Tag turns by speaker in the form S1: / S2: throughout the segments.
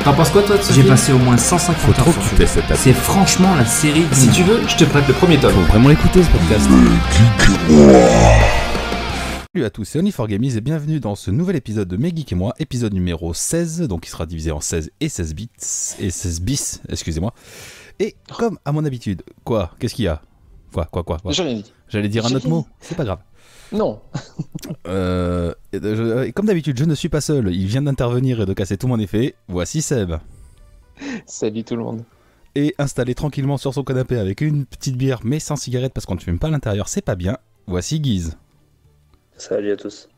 S1: T'en penses quoi toi de ce
S2: J'ai
S1: film ?
S2: passé au moins 150
S3: Faut trop
S2: heures.
S3: que tu testes cette appli.
S2: C'est franchement la série.
S1: Si tu veux, je te prête le premier tome.
S3: Faut vraiment l'écouter ce podcast. Salut à tous, c'est Only4Gamies et bienvenue dans ce nouvel épisode de Mes Geeks et moi, épisode numéro 16, donc il sera divisé en 16 et 16 bits, et 16 bis, excusez-moi. Et comme à mon habitude, quoi ? Qu'est-ce qu'il y a ? Quoi ?
S1: J'ai rien dit.
S3: J'allais dire un autre mot, c'est pas grave.
S1: Non.
S3: Et comme d'habitude, je ne suis pas seul, il vient d'intervenir et de casser tout mon effet. Voici Seb.
S1: Salut tout le monde.
S3: Et installé tranquillement sur son canapé avec une petite bière mais sans cigarette parce qu'on ne fume pas à l'intérieur, c'est pas bien. Voici Guise.
S4: Salut à tous.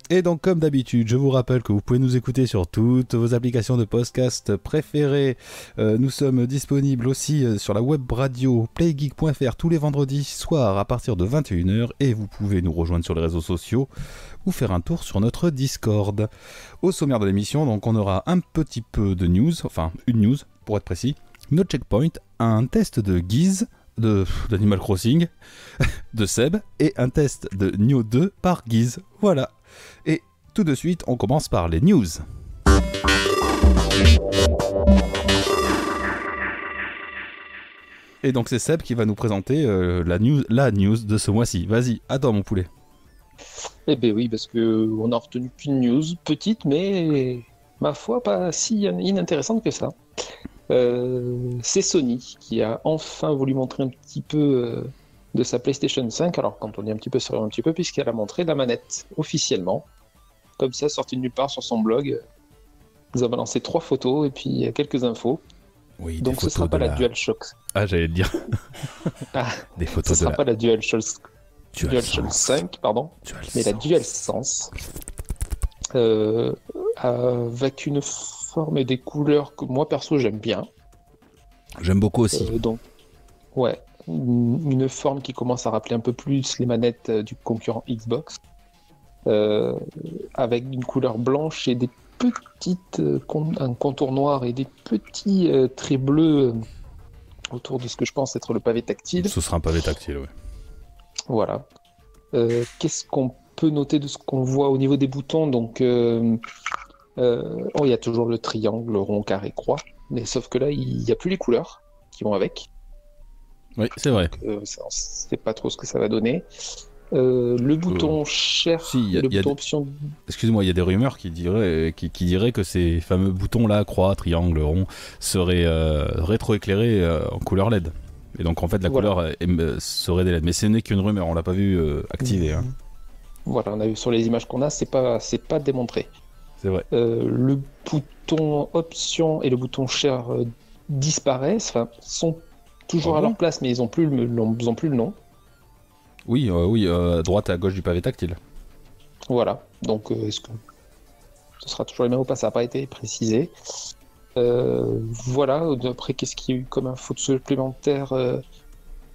S3: Et donc comme d'habitude, je vous rappelle que vous pouvez nous écouter sur toutes vos applications de podcast préférées. Nous sommes disponibles aussi sur la web radio playgeek.fr tous les vendredis soirs à partir de 21h et vous pouvez nous rejoindre sur les réseaux sociaux ou faire un tour sur notre Discord. Au sommaire de l'émission, donc on aura un petit peu de news, enfin une news pour être précis, No Checkpoint, un test de Guise d'Animal Crossing de Seb et un test de Nioh 2 par Guise. Voilà. Et tout de suite, on commence par les news. Et donc c'est Seb qui va nous présenter la news de ce mois-ci. Vas-y, à toi mon poulet.
S1: Eh ben oui, parce que on a retenu qu'une news, petite, mais ma foi pas si inintéressante que ça. C'est Sony qui a enfin voulu montrer un petit peu de sa PlayStation 5. Alors quand on dit un petit peu, ça un petit peu, puisqu'elle a montré la manette officiellement. Comme ça, sortie de nulle part sur son blog. Nous a balancé 3 photos et puis quelques infos.
S3: Oui,
S1: donc ce sera pas la DualShock.
S3: Ah, j'allais le dire.
S1: Des photos ce sera pas la DualShock 5, pardon, mais la DualSense. Avec une forme et des couleurs que moi perso j'aime bien.
S3: J'aime beaucoup aussi.
S1: Donc, ouais, une forme qui commence à rappeler un peu plus les manettes du concurrent Xbox, avec une couleur blanche et des petites un contour noir et des petits traits bleus autour de ce que je pense être le pavé tactile.
S3: Ce sera un pavé tactile, oui.
S1: Voilà. Qu'est-ce qu'on peut noter de ce qu'on voit au niveau des boutons ? Donc, il y a toujours le triangle, le rond, carré, croix, mais sauf que là, il n'y a plus les couleurs qui vont avec.
S3: Oui, c'est vrai.
S1: Donc, on ne sait pas trop ce que ça va donner. Le bouton bouton option.
S3: Excuse-moi, il y a des rumeurs qui diraient que ces fameux boutons-là, croix, triangle, rond, seraient rétroéclairés en couleur LED. Et donc en fait la couleur serait des LED. Mais ce n'est qu'une rumeur, on l'a pas vu activer. Hein.
S1: Voilà, on a vu sur les images qu'on a, c'est pas démontré.
S3: C'est vrai.
S1: Le bouton option et le bouton share disparaissent, sont toujours à leur place, mais ils ont plus le nom.
S3: Oui, à droite et à gauche du pavé tactile.
S1: Voilà, donc est-ce que ce sera toujours les mêmes ou pas ? Ça n'a pas été précisé. Voilà, après qu'est-ce qu'il y a eu comme info supplémentaire ?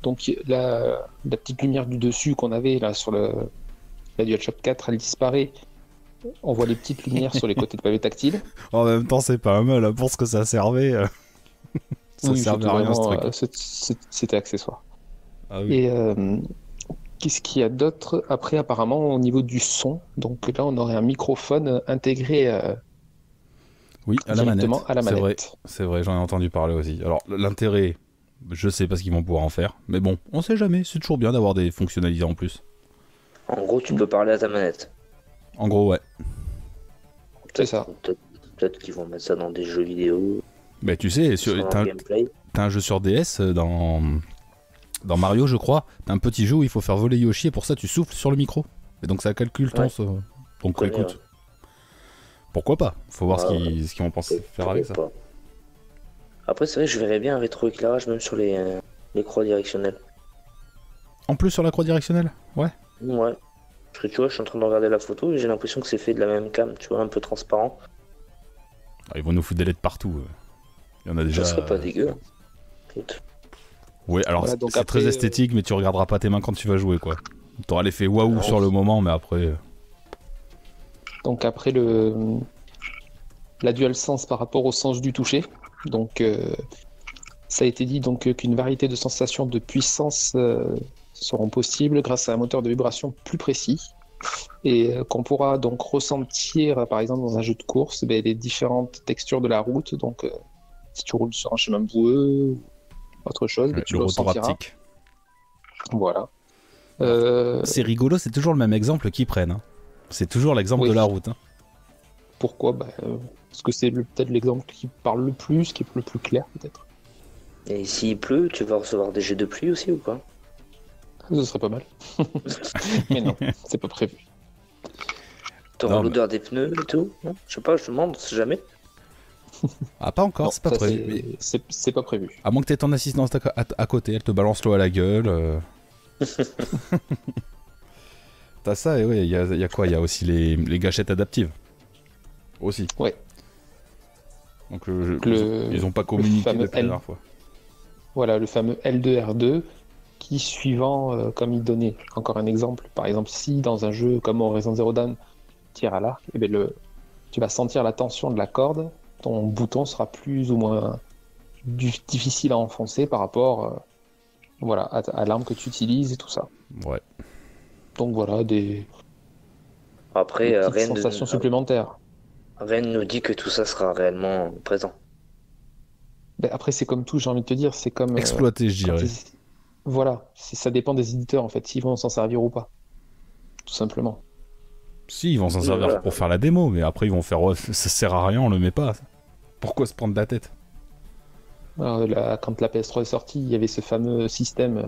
S1: Donc la petite lumière du dessus qu'on avait là sur la DualShock 4, elle disparaît. On voit les petites lumières sur les côtés de pavé tactile.
S3: En même temps, c'est pas mal hein, pour ce que ça servait. Ça servait à rien ce truc.
S1: C'était accessoire.
S3: Ah, oui.
S1: Et qu'est-ce qu'il y a d'autre ? Après, apparemment, au niveau du son, donc là, on aurait un microphone intégré
S3: oui, à la manette.
S1: C'est
S3: vrai, j'en ai entendu parler aussi. Alors, l'intérêt, je sais pas ce qu'ils vont pouvoir en faire, mais bon, on sait jamais, c'est toujours bien d'avoir des fonctionnalités en plus.
S4: En gros, tu peux parler à ta manette.
S3: En gros, ouais.
S1: C'est ça.
S4: Peut-être qu'ils vont mettre ça dans des jeux vidéo.
S3: Mais tu sais, t'as un jeu sur DS dans Mario, je crois, t'as un petit jeu où il faut faire voler Yoshi et pour ça tu souffles sur le micro. Et donc ça calcule ton son. Donc écoute, pourquoi pas ? Faut voir ce qu'ils vont penser faire avec ça.
S4: Après, c'est vrai que je verrais bien un rétroéclairage même sur les croix directionnelles.
S3: En plus sur la croix directionnelle ? Ouais.
S4: Ouais. Parce que tu vois, je suis en train de regarder la photo et j'ai l'impression que c'est fait de la même cam, tu vois, un peu transparent.
S3: Ah, ils vont nous foutre des LED partout. Il y en a déjà.
S4: Ça serait pas dégueu.
S3: Oui, alors voilà, c'est très esthétique, mais tu regarderas pas tes mains quand tu vas jouer, quoi. T'auras l'effet waouh sur le moment, mais après.
S1: Donc après la DualSense par rapport au sens du toucher. Donc ça a été dit donc qu'une variété de sensations de puissance seront possibles grâce à un moteur de vibration plus précis. et qu'on pourra donc ressentir, par exemple, dans un jeu de course, les différentes textures de la route. Donc, si tu roules sur un chemin boueux ou autre chose, tu
S3: Le
S1: le
S3: retour
S1: ressentiras.
S3: haptique.
S1: Voilà.
S3: C'est rigolo, c'est toujours le même exemple qu'ils prennent. Hein. C'est toujours l'exemple
S1: Oui.
S3: de la route. Hein.
S1: Pourquoi parce que c'est peut-être l'exemple qui parle le plus, qui est le plus clair, peut-être.
S4: Et s'il pleut, tu vas recevoir des jets de pluie aussi ou pas?
S1: Ce serait pas mal. Mais non, c'est pas prévu.
S4: T'auras
S3: Non,
S4: l'odeur des pneus et tout? Non, je sais pas, je te demande, on sait jamais.
S3: Ah, pas encore,
S1: Non,
S3: c'est pas
S1: ça,
S3: prévu. Mais
S1: c'est pas prévu.
S3: à moins que t'aies ton assistante à côté, elle te balance l'eau à la gueule. T'as ça, et ouais, il y a quoi? Il y a aussi les gâchettes adaptives. Aussi.
S1: Ouais.
S3: Donc
S1: Le
S3: ils ont pas communiqué
S1: fameux
S3: depuis la dernière fois.
S1: Voilà, le fameux L2R2 qui, suivant, comme il donnait encore un exemple, par exemple, si dans un jeu comme Horizon Zero Dawn, tire à l'arc, tu vas sentir la tension de la corde, ton bouton sera plus ou moins difficile à enfoncer par rapport voilà, à l'arme que tu utilises et tout ça.
S3: Ouais.
S1: Donc voilà, des
S4: Après,
S1: petites sensations supplémentaires.
S4: rien ne nous dit que tout ça sera réellement présent.
S1: Après, c'est comme tout, j'ai envie de te dire, c'est comme...
S3: Exploité, je
S1: quand
S3: dirais.
S1: Voilà, ça dépend des éditeurs, en fait, s'ils vont s'en servir ou pas. Tout simplement.
S3: Si, ils vont s'en servir
S4: Voilà.
S3: pour faire la démo, mais après ils vont faire ouais, ça sert à rien, on le met pas. Pourquoi se prendre la tête?
S1: Alors, quand la PS3 est sortie, il y avait ce fameux système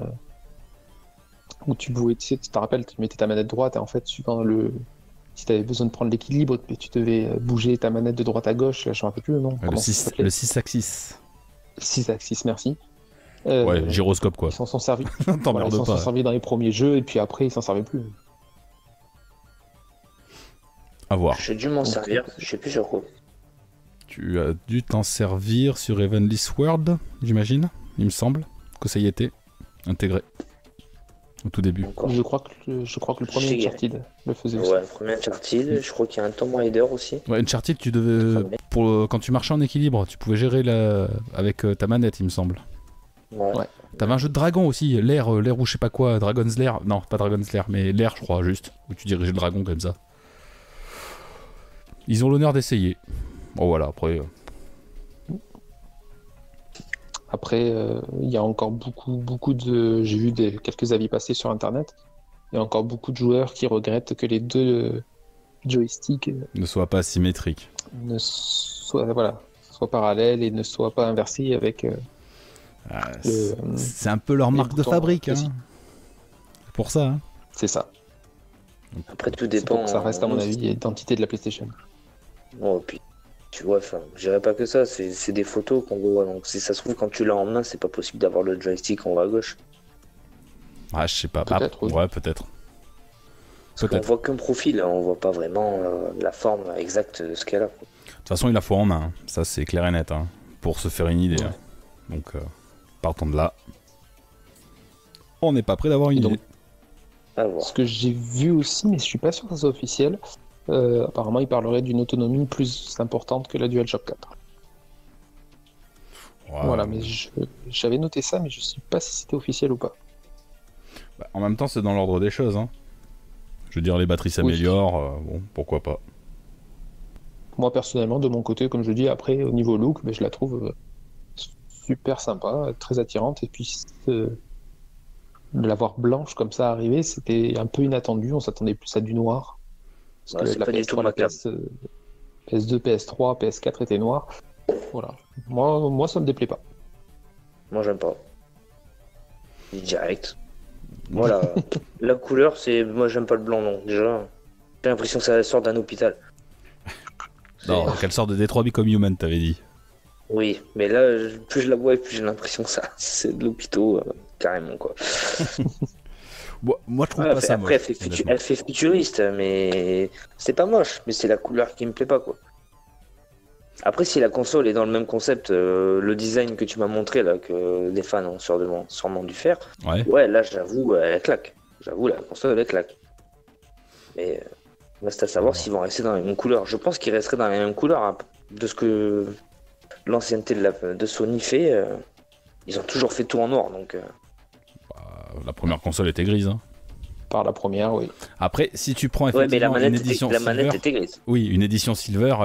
S1: où tu pouvais, tu te rappelles, tu mettais ta manette droite et en fait, suivant si tu avais besoin de prendre l'équilibre, tu devais bouger ta manette de droite à gauche, là, je ne me rappelle plus le nom.
S3: Le 6 axis.
S1: 6 axis, merci.
S3: Ouais, gyroscope quoi.
S1: Ils s'en sont servis. Voilà,
S3: T'emmerdes
S1: ils s'en sont
S3: pas.
S1: servis dans les premiers jeux et puis après, ils s'en servaient plus.
S3: À voir.
S4: J'ai dû m'en servir, je sais plus sur quoi.
S3: Tu as dû t'en servir sur Heavenly Sword, j'imagine. Il me semble que ça y était intégré au tout début.
S4: Encore.
S1: Je crois que le premier
S4: Chez-
S1: Uncharted le faisait aussi.
S4: Ouais, le premier Uncharted, je crois qu'il y a un Tomb Raider aussi.
S3: Ouais, Uncharted, tu devais quand tu marchais en équilibre, tu pouvais gérer avec ta manette, il me semble.
S4: Ouais.
S3: T'avais un jeu de dragon aussi, l'air ou je sais pas quoi, Dragon's Lair. Non, pas Dragon's Lair, mais l'air, je crois, juste. Où tu dirigeais le dragon comme ça. Ils ont l'honneur d'essayer. Bon, voilà, après.
S1: Après, il y a encore beaucoup de... J'ai vu quelques avis passer sur Internet. Il y a encore beaucoup de joueurs qui regrettent que les deux joysticks
S3: Ne sois pas symétrique.
S1: soient parallèles et ne soient pas inversés avec...
S3: C'est un peu leur marque de
S1: boutons
S3: fabrique. Hein.
S1: classiques.
S3: C'est pour ça. Hein.
S1: C'est ça.
S4: Après, tout
S1: C'est
S4: dépend.
S1: pour que ça reste, à mon avis, l'identité de la PlayStation.
S4: Bon, puis, tu vois, enfin, je dirais pas que ça, c'est des photos qu'on voit. Donc, si ça se trouve, quand tu l'as en main, c'est pas possible d'avoir le joystick en haut à gauche.
S3: Ah, je sais pas.
S1: Peut-être, oui.
S3: Ouais, peut-être.
S4: Parce qu'on voit qu'un profil, hein, on voit pas vraiment la forme exacte de ce qu'elle a.
S3: De toute façon, il la faut en main. Hein. Ça, c'est clair et net. Hein, pour se faire une idée.
S1: Ouais.
S3: Hein. Donc, partons de là. On n'est pas prêt d'avoir une idée.
S4: À voir.
S1: Ce que j'ai vu aussi, mais je suis pas sûr que ça soit officiel, apparemment il parlerait d'une autonomie plus importante que la DualShock 4.
S3: Ouais,
S1: Voilà, mais j'avais noté ça, mais je sais pas si c'était officiel ou pas.
S3: bah, en même temps, c'est dans l'ordre des choses. Hein. Je veux dire, les batteries s'améliorent. Bon, pourquoi pas.
S1: Moi personnellement, de mon côté, comme je dis, après au niveau look, je la trouve super sympa, très attirante, et puis de l'avoir blanche comme ça arriver, c'était un peu inattendu, on s'attendait plus à du noir. Parce
S4: Ouais,
S1: que
S4: c'est
S1: la
S4: pas du tout
S1: PS3,
S4: ma
S1: la
S4: cam.
S1: PS2, PS3, PS4 étaient noirs. Voilà. Moi, ça me déplaît pas.
S4: Moi, j'aime pas. Direct. Voilà. La couleur, c'est. Moi, j'aime pas le blanc, non. Déjà, j'ai l'impression que ça sort d'un hôpital.
S3: Non, qu'elle sort de Detroit Become Human, t'avais dit.
S4: Oui, mais là, plus je la vois, plus j'ai l'impression que ça, c'est de l'hôpital, carrément, quoi.
S3: Bon, moi, je trouve
S4: Ouais,
S3: pas ça
S4: après,
S3: moche. honnêtement.
S4: elle fait futuriste, mais c'est pas moche, mais c'est la couleur qui me plaît pas, quoi. Après, si la console est dans le même concept, le design que tu m'as montré, là, que les fans ont sûrement dû faire,
S3: Ouais.
S4: ouais, là, j'avoue, elle claque. J'avoue, la console, elle claque. Mais reste à savoir s'ils vont rester dans les mêmes couleurs. Je pense qu'ils resteraient dans les mêmes couleurs, hein, de ce que l'ancienneté de Sony fait. Ils ont toujours fait tout en noir, donc...
S3: La première console était grise. Hein.
S1: Par la première, oui.
S3: Après, si tu prends
S4: Ouais, mais
S3: effectivement une édition
S4: la
S3: Silver,
S4: manette était grise.
S3: oui, une édition Silver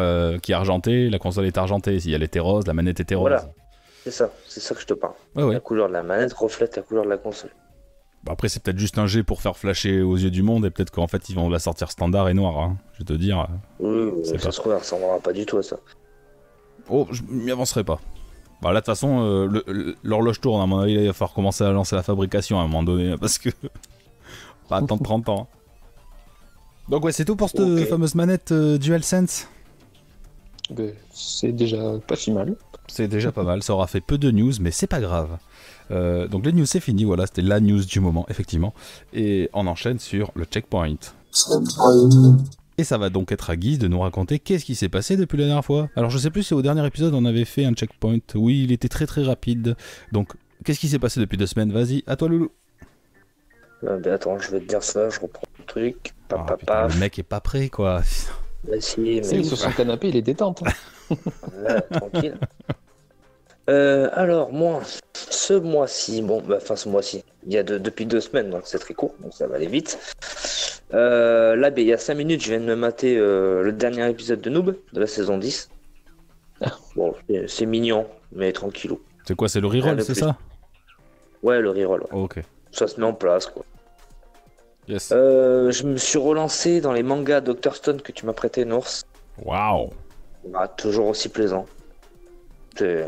S3: qui est argentée, la console est argentée. Si elle était rose, la manette était rose.
S4: Voilà. C'est ça que je te parle.
S3: Ouais, ouais.
S4: La couleur de la manette reflète la couleur de la console.
S3: Bah après, c'est peut-être juste un jet pour faire flasher aux yeux du monde et peut-être qu'en fait, ils vont la sortir standard et noire. Hein. Je vais te dire.
S4: Oui,
S3: C'est
S4: ça
S3: pas-
S4: se trouve, ça ressemblera pas du tout à ça.
S3: Oh, je m'y avancerai pas. Bah là, de toute façon, l'horloge tourne. À mon avis, là, il va falloir commencer à lancer la fabrication à un moment donné. Parce que. Pas attendre 30 ans. Donc, ouais, c'est tout pour cette
S4: Ok.
S3: fameuse manette DualSense.
S1: C'est déjà pas si mal.
S3: C'est déjà pas mal. Ça aura fait peu de news, mais c'est pas grave. Donc, les news, c'est fini. Voilà, c'était la news du moment, effectivement. Et on enchaîne sur le checkpoint. Et ça va donc être à Guy de nous raconter qu'est-ce qui s'est passé depuis la dernière fois. Alors je sais plus si au dernier épisode on avait fait un checkpoint. Oui, il était très très rapide. Donc qu'est-ce qui s'est passé depuis 2 semaines? Vas-y, à toi Loulou.
S4: Ben, attends, je vais te dire ça, je reprends le truc.
S3: Ah, putain, le mec est pas prêt quoi.
S4: Bah, si, mais
S1: C'est sur son canapé, il est détente. Hein.
S4: là, tranquille. Alors, moi, ce mois-ci, ce mois-ci, il y a depuis 2 semaines, donc c'est très court, donc ça va aller vite. Là, il y a 5 minutes, je viens de me mater le dernier épisode de Noob, de la saison 10. Bon, c'est mignon, mais tranquillou.
S3: C'est quoi, c'est le
S4: Rien
S3: reroll,
S4: de
S3: c'est
S4: plus.
S3: ça?
S4: Ouais, le reroll, ouais.
S3: Oh, ok.
S4: Ça se met en place, quoi.
S3: Yes.
S4: Je me suis relancé dans les mangas Dr. Stone que tu m'as prêté, Nours.
S3: Waouh.
S4: Ah, toujours aussi plaisant. Je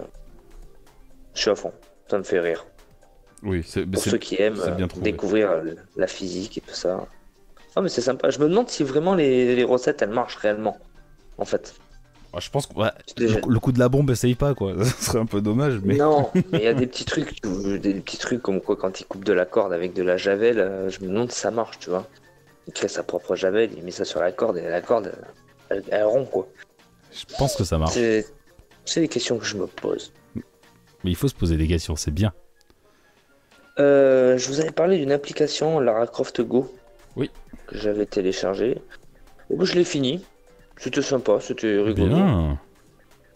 S4: suis à fond, ça me fait rire.
S3: Oui, c'est
S4: Pour ceux qui aiment
S3: c'est bien trouvé.
S4: découvrir la physique et tout ça. Ah mais c'est sympa, je me demande si vraiment les recettes elles marchent réellement, en fait.
S3: Ah, je pense que ouais,
S4: Déjà-
S3: le coup de la bombe, essaye pas quoi. Ce serait un peu dommage, mais.
S4: Non, mais il y a des petits trucs, des petits trucs comme quoi quand il coupe de la corde avec de la javel, je me demande si ça marche, tu vois. Il crée sa propre javel, il met ça sur la corde et la corde elle rompt quoi.
S3: Je pense que ça marche.
S4: C'est des questions que je me pose.
S3: Mais il faut se poser des questions, c'est bien.
S4: Je vous avais parlé d'une application Lara Croft Go.
S3: Oui.
S4: Que j'avais téléchargée. Bon, je l'ai fini. C'était sympa, c'était rigolo.
S3: Bien.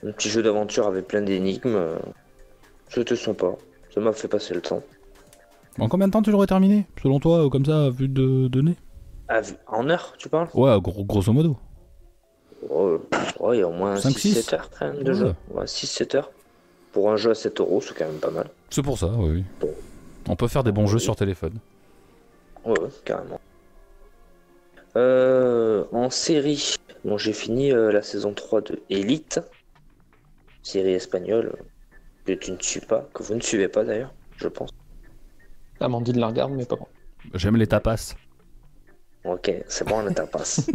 S4: Un petit jeu d'aventure avec plein d'énigmes. C'était sympa. Ça m'a fait passer le temps.
S3: En combien de temps tu l'aurais terminé? Selon toi, comme ça, à vue de nez?
S4: En heure, tu parles?
S3: Ouais, grosso modo.
S4: Ouais, il y a au moins
S3: 5,
S4: 6-7 heures quand même de
S3: Ouais.
S4: jeu. Ouais, 6-7 heures. Pour un jeu à 7 €, c'est quand même pas mal.
S3: C'est pour ça, oui.
S4: Bon.
S3: On peut faire des bons jeux sur téléphone.
S4: Ouais, carrément. En série, bon, j'ai fini la saison 3 de Elite, série espagnole que tu ne suis pas, que vous ne suivez pas d'ailleurs, je pense.
S1: Amandine la regarde, mais pas bon.
S3: J'aime les tapas.
S4: Ok, c'est bon, on est en passe.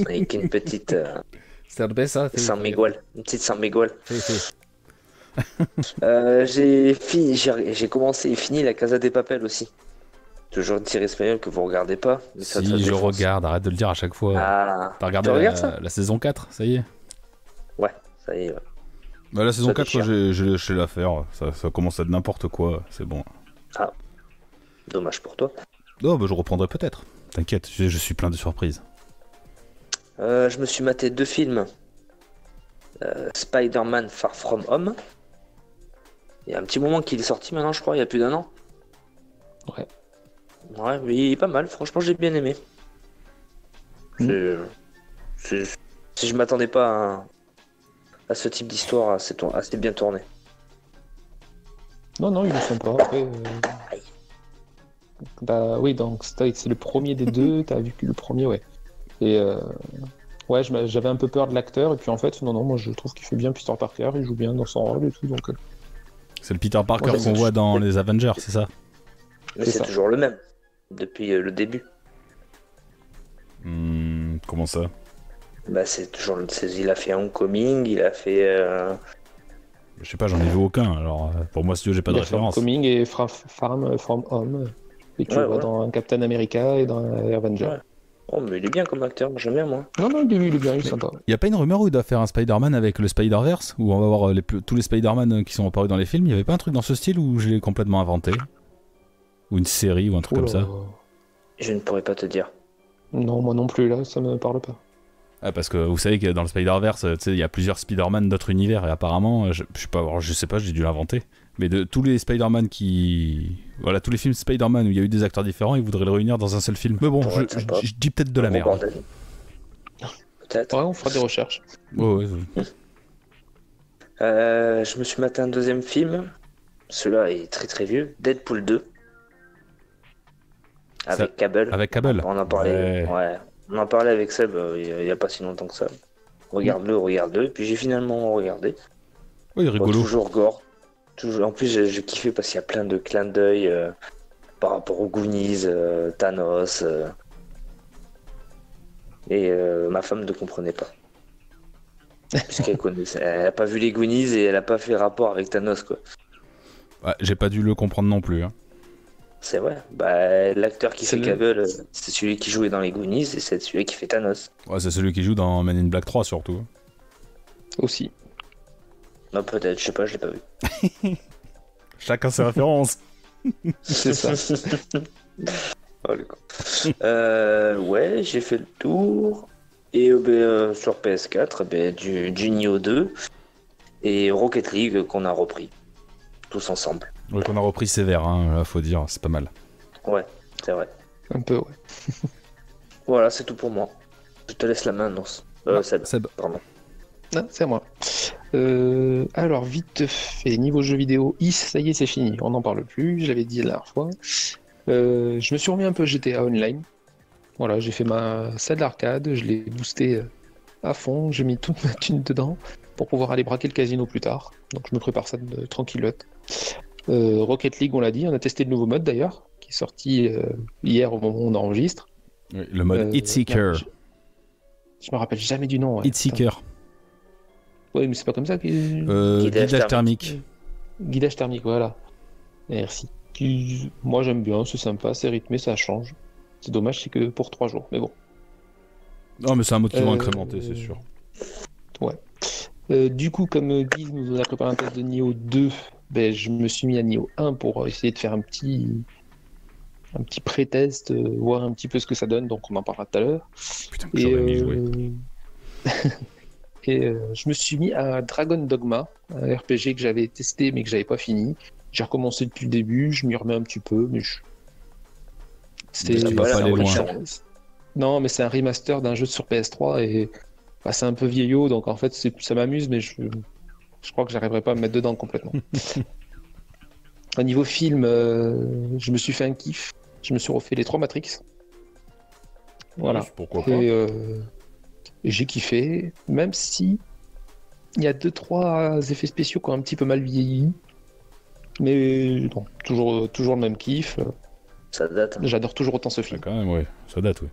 S4: Avec une petite
S3: Cerveza,
S4: San Miguel, une petite San Miguel.
S3: Si.
S4: J'ai commencé et fini la Casa des Papel aussi. Toujours une série espagnole que vous regardez pas. Mais ça
S3: Si,
S4: te
S3: je
S4: défonce.
S3: regarde, arrête de le dire à chaque fois.
S4: Ah,
S3: T'as regardé
S4: tu regardes ça?
S3: la saison 4, ça y est?
S4: Ouais, ça y est. Ouais.
S3: Bah, la saison
S4: Ça
S3: 4,
S4: déchire.
S3: j'ai lâché l'affaire. Ça commence à être n'importe quoi, c'est bon.
S4: Dommage pour toi.
S3: Oh, bah je reprendrai peut-être. T'inquiète, je suis plein de surprises.
S4: Je me suis maté 2 films. Spider-Man Far From Home. Il y a un petit moment qu'il est sorti maintenant, je crois, il y a plus d'1 an.
S1: Ouais.
S4: Ouais, mais il est pas mal, franchement, j'ai bien aimé. Si je m'attendais pas à ce type d'histoire assez bien tourné.
S1: Non, il est sympa. Après, bah oui, donc c'est le premier des deux. T'as vu que le premier, ouais. Et ouais, j'avais un peu peur de l'acteur. Et puis en fait, non, moi je trouve qu'il fait bien Peter Parker. Il joue bien dans son rôle et tout. Donc
S3: C'est le Peter Parker
S1: Ouais,
S3: qu'on voit dans les Avengers, c'est ça?
S4: Mais
S1: C'est
S4: c'est
S1: ça.
S4: toujours le même, depuis le début.
S3: Comment ça?
S4: Bah c'est toujours il a fait Homecoming, il a fait
S3: Je sais pas, j'en ai vu aucun. Alors pour moi, si tu veux, j'ai pas de
S1: il a fait
S3: référence.
S1: Homecoming et Farm From Home. Et tu
S4: Ouais,
S1: le vois
S4: ouais.
S1: dans Captain America et dans Avenger.
S4: Ouais. Oh mais il est bien comme acteur, j'aime bien moi.
S1: Non, il est bien, il est sympa.
S3: Y a pas une rumeur où il doit faire un Spider-Man avec le Spider-Verse, où on va voir tous les Spider-Man qui sont apparus dans les films? Y avait pas un truc dans ce style où je l'ai complètement inventé? Ou une série ou un truc comme ça?
S4: Je ne pourrais pas te dire.
S1: Non, moi non plus, là, ça me parle pas.
S3: Ah, parce que vous savez que dans le Spider-Verse, tu sais, il y a plusieurs Spider-Man d'autres univers et apparemment, je sais pas, j'ai dû l'inventer, Mais de tous les Spider-Man Voilà, tous les films Spider-Man où il y a eu des acteurs différents, ils voudraient le réunir dans un seul film. Mais bon, je dis peut-être de la merde.
S4: Bordel. Peut-être.
S1: Ouais, on fera des recherches.
S3: Ouais.
S4: Je me suis maté un deuxième film. Celui-là est très très vieux. Deadpool 2. Avec Cable.
S3: Avec Cable.
S4: On en parlait. Ouais. On en parlait avec Seb il y a pas si longtemps que ça. Regarde-le. Et puis j'ai finalement regardé.
S3: Oui, rigolo.
S4: Toujours gore. En plus, j'ai kiffé parce qu'il y a plein de clins d'œil par rapport aux Goonies, Thanos. Et ma femme ne comprenait pas. Puisqu'elle connaissait. Elle n'a pas vu les Goonies et elle n'a pas fait rapport avec Thanos, quoi.
S3: Ouais, j'ai pas dû le comprendre non plus. Hein.
S4: C'est vrai. Bah, l'acteur qui fait Cable, c'est celui qui jouait dans les Goonies et c'est celui qui fait Thanos.
S3: Ouais, c'est celui qui joue dans Men in Black 3 surtout.
S1: Aussi.
S4: Non, peut-être, je sais pas, je l'ai pas vu.
S3: Chacun ses références.
S1: C'est ça.
S4: Oh, le con. Ouais, j'ai fait le tour. Et sur PS4, du Nioh 2 et Rocket League qu'on a repris. Tous ensemble.
S3: Ouais, qu'on a repris sévère, hein, là, faut dire, c'est pas mal.
S4: Ouais, c'est vrai.
S1: Un peu, ouais.
S4: Voilà, c'est tout pour moi. Je te laisse la main, non. Seb. Pardon.
S1: Non, c'est à moi. Alors, vite fait, niveau jeux vidéo, ça y est, c'est fini. On n'en parle plus, je l'avais dit la dernière fois. Je me suis remis un peu GTA Online. Voilà, j'ai fait ma salle d'arcade, je l'ai boosté à fond, j'ai mis toute ma thune dedans pour pouvoir aller braquer le casino plus tard. Donc je me prépare ça tranquillote. Rocket League, on l'a dit, on a testé le nouveau mode d'ailleurs, qui est sorti hier au moment où on enregistre.
S3: Oui, le mode Hitseeker.
S1: Je me rappelle jamais du nom. Ouais.
S3: Hitseeker.
S1: Oui, mais c'est pas comme ça que...
S3: Guidage thermique.
S1: Guidage thermique, voilà. Merci. Moi j'aime bien, c'est sympa, c'est rythmé, ça change. C'est dommage, c'est que pour 3 jours, mais bon.
S3: Non, mais c'est un mode qui va incrémenter, c'est sûr.
S1: Ouais. Du coup, comme Guy nous a préparé un test de Nioh 2, je me suis mis à Nioh 1 pour essayer de faire un petit pré-test, voir un petit peu ce que ça donne, donc on en parlera tout à l'heure.
S3: Putain, que j'aurais mis jouer.
S1: Et je me suis mis à Dragon Dogma, un RPG que j'avais testé mais que j'avais pas fini. J'ai recommencé depuis le début, je m'y remets un petit peu, mais
S3: Tu vas pas aller loin.
S1: Non, mais c'est un remaster d'un jeu sur PS3 et c'est un peu vieillot, donc en fait ça m'amuse, mais je crois que j'arriverai pas à me mettre dedans complètement. Au niveau film, je me suis fait un kiff. Je me suis refait les 3 Matrix. Voilà.
S3: Pourquoi pas.
S1: Et j'ai kiffé, même si il y a 2-3 effets spéciaux qui ont un petit peu mal vieilli. Mais bon, toujours le même kiff.
S4: Ça date.
S1: J'adore toujours autant ce film.
S3: Quand même, ouais. Ça date, oui.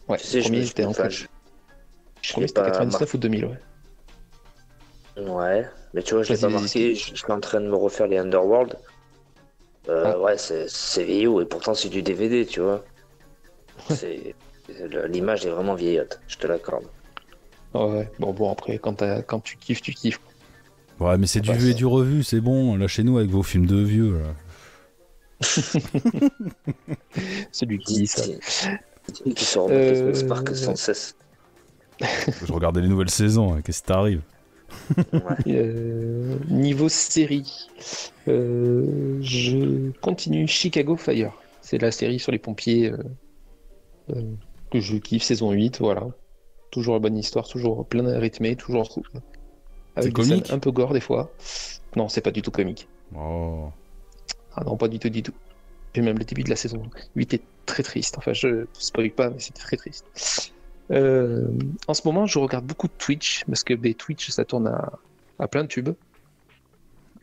S1: Ouais,
S4: Tu sais,
S1: le premier, c'était en fait. Je crois que c'était 99 ou 2000, ouais.
S4: Ouais, mais tu vois, je l'ai pas marqué. Je suis en train de me refaire les Underworld. Ouais, c'est vieillot et pourtant c'est du DVD, tu vois. L'image est vraiment vieillotte, je te l'accorde.
S1: Ouais, bon, après, quand tu kiffes, tu kiffes.
S3: Ouais, mais c'est du vu et du revu, c'est bon. Lâchez-nous avec vos films de vieux, là.
S1: Celui qui dit ça.
S4: Qui sort de Spark sans cesse.
S3: Je regardais les nouvelles saisons, qu'est-ce qui t'arrive?
S1: Niveau série, je continue Chicago Fire. C'est la série sur les pompiers que je kiffe, saison 8, voilà. Toujours la bonne histoire, toujours plein de rythmé, toujours avec des scènes un peu gore des fois. Non, c'est pas du tout comique.
S3: Oh.
S1: Ah non, pas du tout, du tout. Et même le début de la saison 8 est très triste. Enfin, je spoil pas, mais c'est très triste. En ce moment, je regarde beaucoup de Twitch, parce que Twitch, ça tourne à plein de tubes.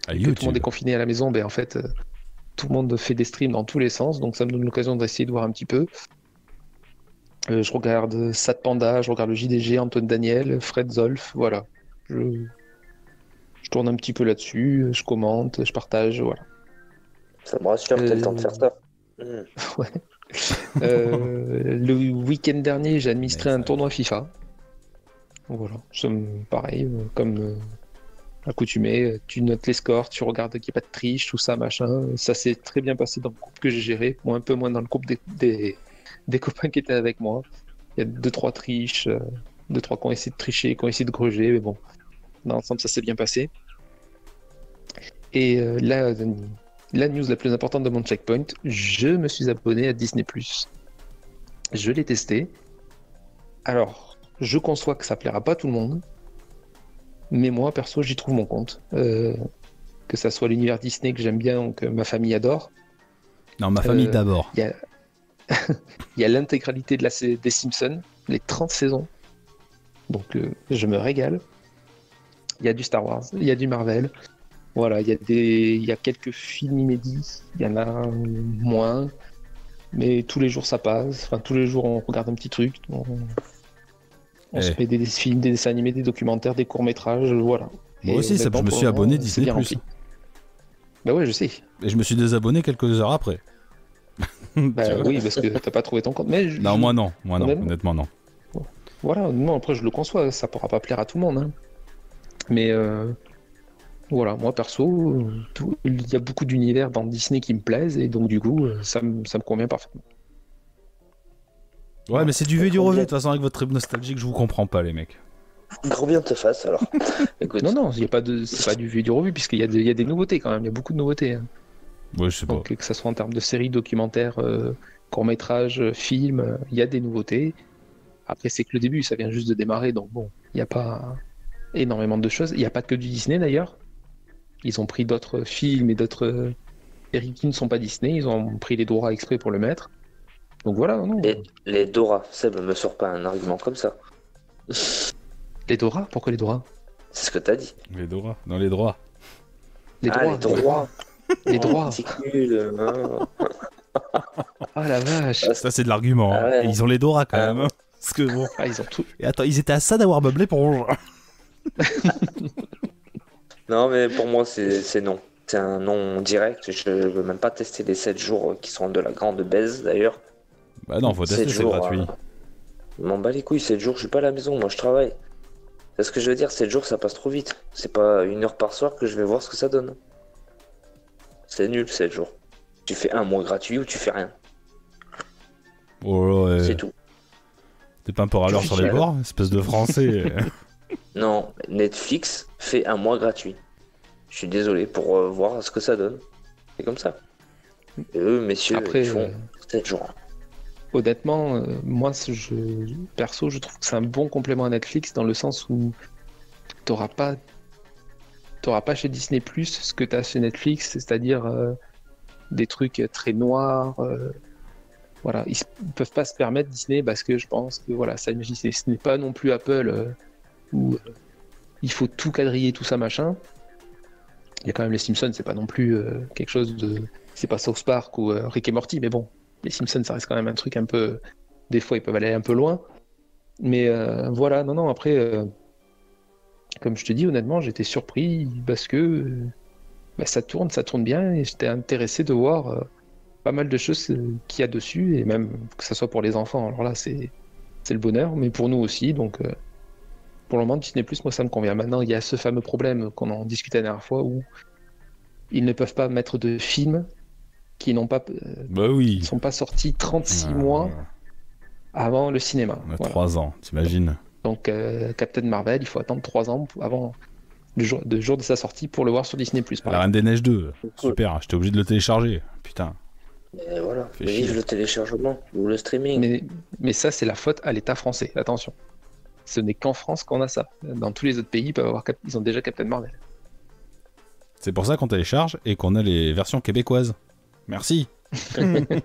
S3: À
S1: YouTube. Tout le monde est confiné à la maison, en fait, tout le monde fait des streams dans tous les sens, donc ça me donne l'occasion d'essayer de voir un petit peu. Je regarde Sad Panda, je regarde le JDG, Antoine Daniel, Fred Zolf, voilà. Je tourne un petit peu là-dessus, je commente, je partage, voilà.
S4: Ça me rassure, t'as le temps de faire ça.
S1: Ouais. Le week-end dernier, j'ai administré un tournoi FIFA. Voilà, pareil, comme accoutumé, tu notes les scores, tu regardes qu'il n'y a pas de triche, tout ça, machin. Ça s'est très bien passé dans le groupe que j'ai géré, moi un peu moins dans le groupe des copains qui étaient avec moi. Il y a 2-3 triches, 2-3 qui ont essayé de tricher, qui ont essayé de gruger, mais bon, dans l'ensemble, ça s'est bien passé. Et la news la plus importante de mon checkpoint, je me suis abonné à Disney+. Je l'ai testé. Alors, je conçois que ça plaira pas à tout le monde, mais moi, perso, j'y trouve mon compte. Que ça soit l'univers Disney que j'aime bien ou que ma famille adore.
S3: Non, ma famille d'abord.
S1: Il y a l'intégralité des Simpsons, les 30 saisons. Donc, je me régale. Il y a du Star Wars, il y a du Marvel. Voilà, il y a quelques films inédits, il y en a moins, mais tous les jours ça passe. Enfin, tous les jours on regarde un petit truc. On se fait des films, des dessins animés, des documentaires, des courts-métrages, voilà.
S3: Moi aussi, ça, je me suis abonné Disney+.
S1: Bah ouais, je sais.
S3: Et je me suis désabonné quelques heures après.
S1: Bah oui, parce que t'as pas trouvé ton compte. Mais
S3: non, moi non, honnêtement non.
S1: Voilà, non, après je le conçois, ça pourra pas plaire à tout le monde. Hein. Mais voilà, moi perso, il y a beaucoup d'univers dans Disney qui me plaisent et donc du coup, ça me convient parfaitement.
S3: Ouais, mais c'est du vu et du revu, de toute façon, avec votre trip nostalgique, je vous comprends pas, les mecs.
S4: Grand bien te fasse alors. Écoute.
S1: Non, c'est pas du vu et du revu, puisqu'il y a des nouveautés quand même, il y a beaucoup de nouveautés. Hein.
S3: Ouais, je sais pas.
S1: Donc, que ce soit en termes de séries, documentaires, courts-métrages, films, il y a des nouveautés. Après, c'est que le début, ça vient juste de démarrer, donc bon, il n'y a pas énormément de choses. Il n'y a pas que du Disney d'ailleurs. Ils ont pris d'autres films et d'autres séries qui ne sont pas Disney, ils ont pris les droits exprès pour le mettre. Donc voilà, non.
S4: Les Dora, Seb me sort pas un argument comme ça.
S1: Les Dora? Pourquoi les Dora?
S4: C'est ce que t'as dit.
S3: Les Dora, dans les droits.
S1: Les droits. Les droits. Ah la vache.
S3: Ça c'est de l'argument.
S4: Ah ouais.
S3: Et ils ont les Dora quand même. Parce que bon.
S1: Ah, ils ont tout.
S3: Et attends, ils étaient à ça d'avoir Bob l'éponge.
S4: Non, mais pour moi, c'est non. C'est un non direct. Je veux même pas tester les 7 jours qui sont de la grande baise d'ailleurs.
S3: Bah non, faut tester, c'est gratuit.
S4: Je m'en bats les couilles, 7 jours, je suis pas à la maison, moi je travaille. C'est ce que je veux dire, 7 jours ça passe trop vite. C'est pas 1 heure par soir que je vais voir ce que ça donne. C'est nul 7 jours. Tu fais un mois gratuit ou tu fais rien.
S3: Oh là,
S4: c'est tout.
S3: T'es pas un peu râleur sur les bords, espèce de français.
S4: Non, Netflix fait un mois gratuit. Je suis désolé pour voir ce que ça donne. C'est comme ça. Et eux, messieurs,
S1: après,
S4: ils font 7 jours.
S1: Honnêtement, moi, perso, je trouve que c'est un bon complément à Netflix dans le sens où t'auras pas chez Disney+ ce que t'as chez Netflix, c'est-à-dire des trucs très noirs. Voilà, ils peuvent pas se permettre Disney parce que je pense que voilà, ce n'est pas non plus Apple où il faut tout quadriller, tout ça machin. Il y a quand même les Simpsons, c'est pas non plus quelque chose de, c'est pas South Park ou Rick et Morty, mais bon. Les Simpsons, ça reste quand même un truc un peu... Des fois, ils peuvent aller un peu loin. Mais voilà, non, après, comme je te dis, honnêtement, j'étais surpris parce que ça tourne bien et j'étais intéressé de voir pas mal de choses qu'il y a dessus et même que ça soit pour les enfants. Alors là, c'est le bonheur, mais pour nous aussi. Donc, pour le moment, Disney+, moi, ça me convient. Maintenant, il y a ce fameux problème qu'on en discutait la dernière fois où ils ne peuvent pas mettre de films qui n'ont pas, sont pas sortis 36 mois avant le cinéma.
S3: On a 3 ans, t'imagines.
S1: Donc Captain Marvel, il faut attendre 3 ans avant le jour de sa sortie pour le voir sur Disney+.
S3: La Reine des Neiges 2, super, j'étais obligé de le télécharger, putain.
S4: Et voilà, vive le téléchargement ou le streaming.
S1: Mais ça, c'est la faute à l'État français, attention. Ce n'est qu'en France qu'on a ça. Dans tous les autres pays, ils ont déjà Captain Marvel.
S3: C'est pour ça qu'on télécharge et qu'on a les versions québécoises. Merci.
S1: Bon,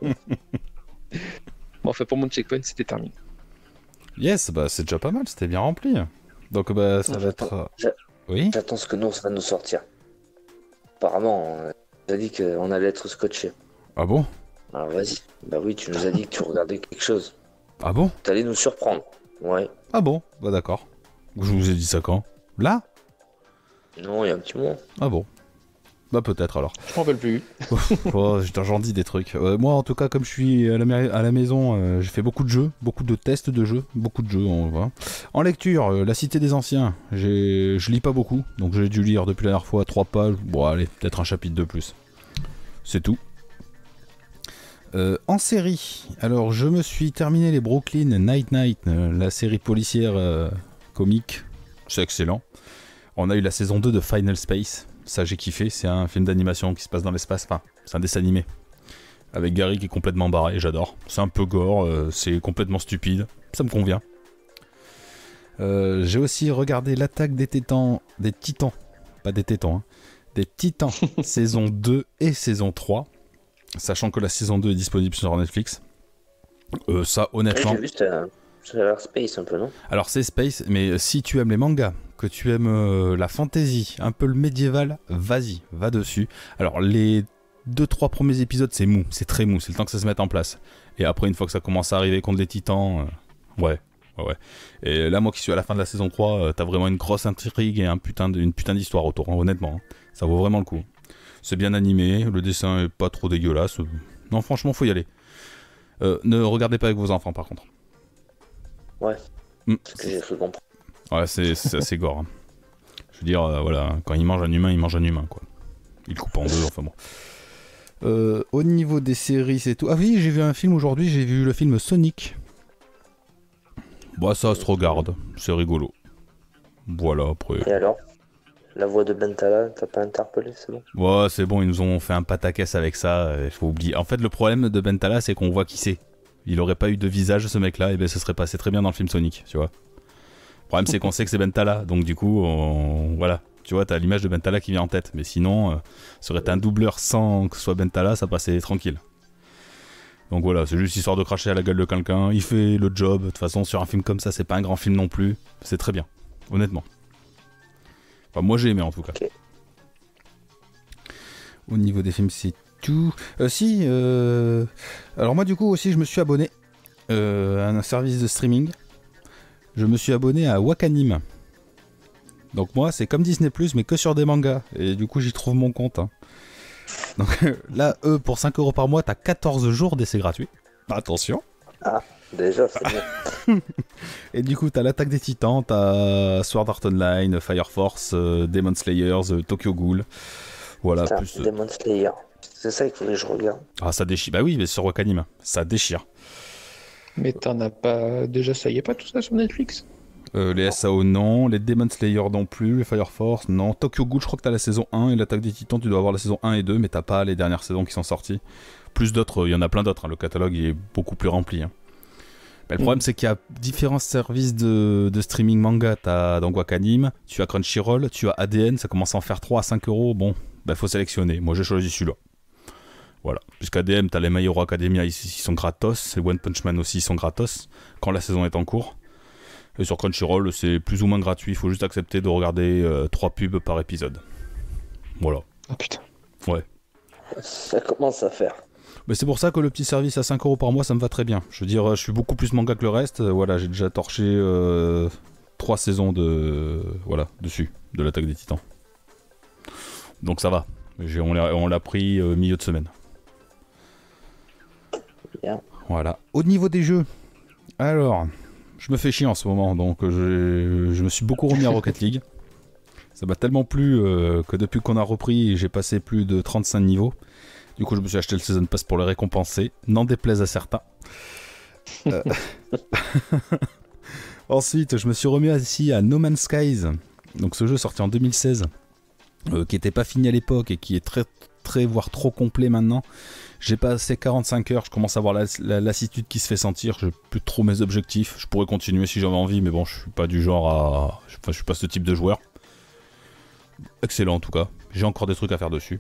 S1: enfin, pour mon checkpoint, c'était terminé.
S3: Yes, bah c'est déjà pas mal, c'était bien rempli. Donc bah ça va être... Oui.
S4: J'attends ce que nous va nous sortir. Apparemment, on a dit qu'on allait être scotché.
S3: Ah bon?
S4: Alors vas-y. Bah oui, tu nous as dit que tu regardais quelque chose.
S3: Ah bon?
S4: T'allais nous surprendre. Ouais.
S3: Ah bon? Bah d'accord. Je vous ai dit ça quand? Là?
S4: Non, il y a un petit moment.
S3: Ah bon? Bah peut-être alors.
S1: Je m'en rappelle plus.
S3: Oh, j'en dis des trucs. Moi en tout cas comme je suis à la maison, j'ai fait beaucoup de jeux, beaucoup de tests de jeux, beaucoup de jeux. Voilà. En lecture, La Cité des Anciens, je lis pas beaucoup, donc j'ai dû lire depuis la dernière fois 3 pages. Bon allez, peut-être un chapitre de plus. C'est tout. En série, alors je me suis terminé les Brooklyn Nine-Nine, la série policière comique. C'est excellent. On a eu la saison 2 de Final Space. Ça, j'ai kiffé. C'est un film d'animation qui se passe dans l'espace. Enfin, c'est un dessin animé. Avec Gary qui est complètement barré, j'adore. C'est un peu gore, c'est complètement stupide. Ça me convient. J'ai aussi regardé l'attaque des titans. Pas des tétans, hein. Des titans, saison 2 et saison 3. Sachant que la saison 2 est disponible sur Netflix. Ça, honnêtement...
S4: J'ai vu, ça a l'air space un peu, non?
S3: Alors c'est space, mais si tu aimes les mangas, que tu aimes la fantasy, un peu le médiéval, vas-y, va dessus. Alors les 2-3 premiers épisodes, c'est mou, c'est très mou, c'est le temps que ça se mette en place. Et après, une fois que ça commence à arriver contre les titans, ouais. Et là, moi qui suis à la fin de la saison 3, t'as vraiment une grosse intrigue et une putain d'histoire autour, hein, honnêtement. Hein. Ça vaut vraiment le coup. C'est bien animé, le dessin est pas trop dégueulasse. Non, franchement, faut y aller. Ne regardez pas avec vos enfants, par contre.
S4: Ouais, ce que j'ai cru comprendre.
S3: Ouais, c'est assez gore. Hein. Je veux dire, voilà, quand il mange un humain, quoi. Il coupe en deux, enfin bon. Au niveau des séries, c'est tout. Ah oui, j'ai vu un film aujourd'hui, j'ai vu le film Sonic. Bah ça se regarde, c'est rigolo. Voilà, après...
S4: Et alors? La voix de Bentala, t'as pas interpellé, c'est bon?
S3: Ouais, c'est bon, ils nous ont fait un pataquès avec ça, il faut oublier. En fait, le problème de Bentala, c'est qu'on voit qui c'est. Il aurait pas eu de visage, ce mec-là, et ben ça serait passé très bien dans le film Sonic, tu vois. Le problème, c'est qu'on sait que c'est Bentala, donc du coup, voilà. Tu vois, t'as l'image de Bentala qui vient en tête, mais sinon, ça aurait été un doubleur sans que ce soit Bentala, ça passait tranquille. Donc voilà, c'est juste histoire de cracher à la gueule de quelqu'un, il fait le job, de toute façon, sur un film comme ça, c'est pas un grand film non plus, c'est très bien, honnêtement. Enfin, moi j'ai aimé en tout cas.
S4: Okay.
S3: Au niveau des films, c'est tout. Alors moi du coup aussi, je me suis abonné à un service de streaming. Je me suis abonné à Wakanim. Donc moi, c'est comme Disney+, mais que sur des mangas. Et du coup, j'y trouve mon compte. Hein. Donc là, pour 5€ par mois, t'as 14 jours d'essai gratuit. Attention.
S4: Ah, déjà, c'est bien.
S3: Et du coup, t'as l'Attaque des Titans, t'as Sword Art Online, Fire Force, Demon Slayers, Tokyo Ghoul. Voilà.
S4: Putain,
S3: plus,
S4: Demon Slayer. C'est ça qu'il faut que je regarde.
S3: Ah, ça déchire. Bah oui, mais sur Wakanim, ça déchire.
S1: Mais t'en as pas déjà, ça y est pas tout ça sur Netflix?
S3: Les SAO non, les Demon Slayer non plus, les Fire Force non, Tokyo Ghoul je crois que t'as la saison 1 et l'Attaque des Titans tu dois avoir la saison 1 et 2 mais t'as pas les dernières saisons qui sont sorties. Plus d'autres, il y en a plein d'autres, hein. Le catalogue il est beaucoup plus rempli. Hein. Mais le problème c'est qu'il y a différents services de streaming manga, t'as donc Wakanim, tu as Crunchyroll, tu as ADN, ça commence à en faire 3 à 5€, bon, bah faut sélectionner, moi j'ai choisi celui-là. Voilà, puisqu'ADM t'as les My Hero Academia ils sont gratos, les One Punch Man aussi ils sont gratos, quand la saison est en cours. Et sur Crunchyroll, c'est plus ou moins gratuit, il faut juste accepter de regarder 3 pubs par épisode. Voilà.
S1: Ah putain.
S3: Ouais.
S4: Ça commence à faire.
S3: Mais c'est pour ça que le petit service à 5€ par mois, ça me va très bien. Je veux dire, je suis beaucoup plus manga que le reste. Voilà, j'ai déjà torché 3 saisons dessus, de l'Attaque des Titans. Donc ça va. On l'a pris milieu de semaine.
S4: Bien.
S3: Voilà. Au niveau des jeux, alors... Je me fais chier en ce moment, donc je me suis beaucoup remis à Rocket League. Ça m'a tellement plu que depuis qu'on a repris, j'ai passé plus de 35 niveaux. Du coup, je me suis acheté le Season Pass pour le récompenser, n'en déplaise à certains. Ensuite, je me suis remis aussi à No Man's Skies. Donc ce jeu sorti en 2016, qui n'était pas fini à l'époque et qui est très, voire trop complet maintenant. J'ai passé 45 heures, je commence à avoir la lassitude qui se fait sentir, j'ai plus trop mes objectifs, je pourrais continuer si j'avais envie, mais bon, je suis pas du genre à... Enfin, je suis pas ce type de joueur. Excellent en tout cas, j'ai encore des trucs à faire dessus.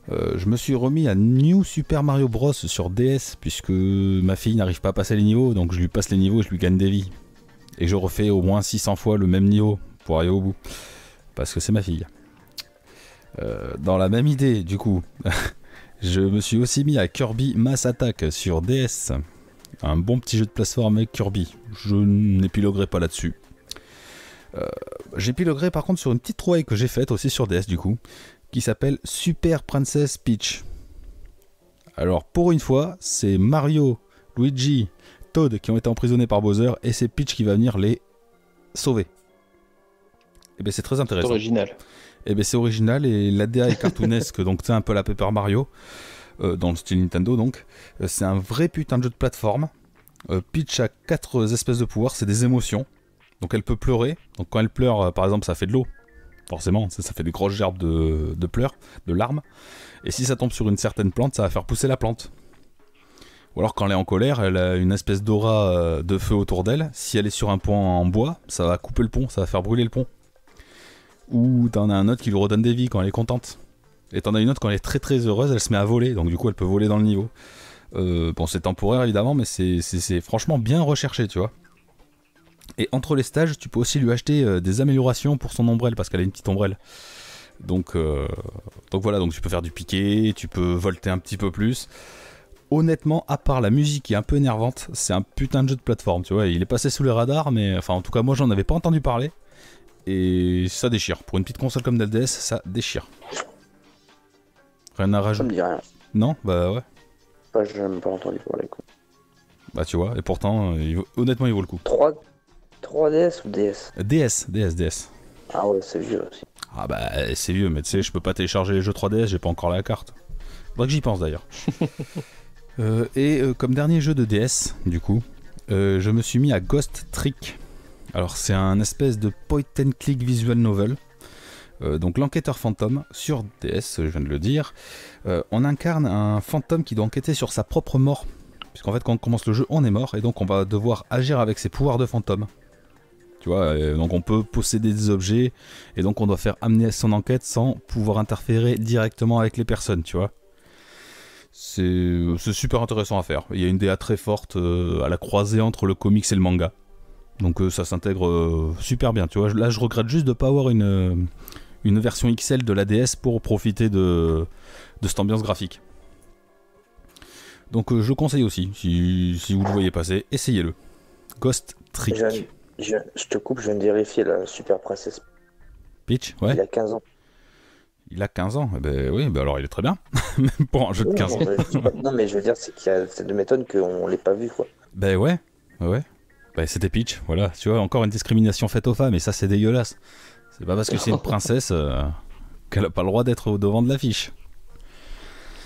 S3: Je me suis remis à New Super Mario Bros sur DS, puisque ma fille n'arrive pas à passer les niveaux, donc je lui passe les niveaux et je lui gagne des vies. Et je refais au moins 600 fois le même niveau pour aller au bout, parce que c'est ma fille. Dans la même idée, du coup... Je me suis aussi mis à Kirby Mass Attack sur DS. Un bon petit jeu de plateforme avec Kirby. Je n'épiloguerai pas là-dessus. J'épiloguerai par contre sur une petite trouvaille que j'ai faite aussi sur DS du coup, qui s'appelle Super Princess Peach. Alors pour une fois, c'est Mario, Luigi, Toad qui ont été emprisonnés par Bowser et c'est Peach qui va venir les sauver. Et bien c'est très intéressant.
S1: C'est original.
S3: Et ben c'est original et l'ADA est cartoonesque, donc c'est un peu la Paper Mario, dans le style Nintendo donc. C'est un vrai putain de jeu de plateforme. Peach a 4 espèces de pouvoirs, c'est des émotions. Donc elle peut pleurer, donc quand elle pleure par exemple ça fait de l'eau. forcément, ça fait des grosses gerbes de pleurs, de larmes. Et si ça tombe sur une certaine plante, ça va faire pousser la plante. Ou alors quand elle est en colère, elle a une espèce d'aura de feu autour d'elle. Si elle est sur un pont en bois, ça va couper le pont, ça va faire brûler le pont. Ou t'en as un autre qui lui redonne des vies quand elle est contente. Et t'en as une autre quand elle est très très heureuse, elle se met à voler, donc du coup elle peut voler dans le niveau. Bon, c'est temporaire évidemment, mais c'est franchement bien recherché, tu vois. Et entre les stages, tu peux aussi lui acheter des améliorations pour son ombrelle, parce qu'elle a une petite ombrelle. Donc voilà, donc tu peux faire du piqué, tu peux volter un petit peu plus. Honnêtement, à part la musique qui est un peu énervante, c'est un putain de jeu de plateforme, tu vois. Il est passé sous les radars, mais enfin en tout cas moi j'en avais pas entendu parler. Et ça déchire. Pour une petite console comme DLDS, ça déchire. Rien à
S4: Ça
S3: rajouter.
S4: me dit rien.
S3: Non, bah ouais.
S4: Enfin, j'ai même pas entendu parler. Quoi.
S3: Bah tu vois, et pourtant, honnêtement il vaut le coup.
S4: 3DS ou DS?
S3: DS.
S4: Ah ouais, c'est vieux aussi.
S3: Ah bah c'est vieux, mais tu sais, je peux pas télécharger les jeux 3DS, j'ai pas encore la carte. Faudrait que j'y pense d'ailleurs. Comme dernier jeu de DS, du coup, je me suis mis à Ghost Trick. Alors c'est un espèce de point and click visual novel. Donc l'enquêteur fantôme sur DS, je viens de le dire. On incarne un fantôme qui doit enquêter sur sa propre mort. Puisqu'en fait quand on commence le jeu, on est mort et donc on va devoir agir avec ses pouvoirs de fantôme. Tu vois, donc on peut posséder des objets et donc on doit faire amener son enquête sans pouvoir interférer directement avec les personnes, tu vois. C'est super intéressant à faire. Il y a une DA très forte à la croisée entre le comics et le manga. Donc ça s'intègre super bien, tu vois. Là je regrette juste de ne pas avoir une version XL de la DS pour profiter de cette ambiance graphique. Donc je conseille aussi, si vous le voyez passer, essayez-le. Ghost Trick.
S4: Je te coupe, je viens de vérifier la Super Princess.
S3: Peach, ouais.
S4: Il a 15 ans.
S3: Il a 15 ans, eh ben oui, ben alors il est très bien, même pour un jeu de 15 ans.
S4: Non mais je veux dire, c'est de m'étonne qu'on l'ait pas vu quoi.
S3: Ben ouais. Ben c'était Peach, voilà, tu vois, encore une discrimination faite aux femmes, et ça c'est dégueulasse. C'est pas parce que c'est une princesse qu'elle a pas le droit d'être au devant de l'affiche.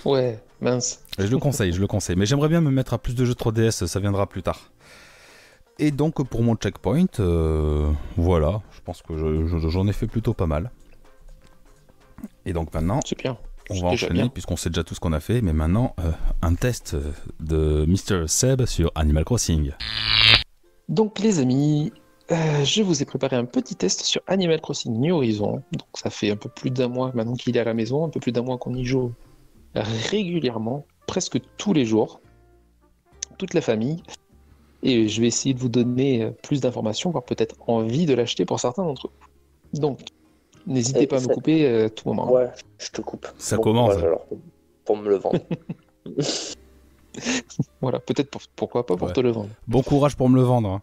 S1: Ouais, mince.
S3: Je le conseille, mais j'aimerais bien me mettre à plus de jeux 3DS, ça viendra plus tard. Et donc pour mon checkpoint, voilà, je pense que j'en ai fait plutôt pas mal. Et donc maintenant,
S1: c'est bien.
S3: On va enchaîner puisqu'on sait déjà tout ce qu'on a fait, mais maintenant un test de Mr. Seb sur Animal Crossing.
S1: Donc les amis, je vous ai préparé un petit test sur Animal Crossing New Horizons. Donc ça fait un peu plus d'un mois maintenant qu'il est à la maison, un peu plus d'un mois qu'on y joue régulièrement, presque tous les jours, toute la famille. Et je vais essayer de vous donner plus d'informations, voire peut-être envie de l'acheter pour certains d'entre vous. Donc, n'hésitez pas à me couper à tout moment.
S4: Ouais, je te coupe.
S3: Ça commence.
S4: Alors, pour me le vendre.
S1: Voilà, peut-être pourquoi pas pour te le vendre.
S3: Bon courage pour me le vendre. Hein.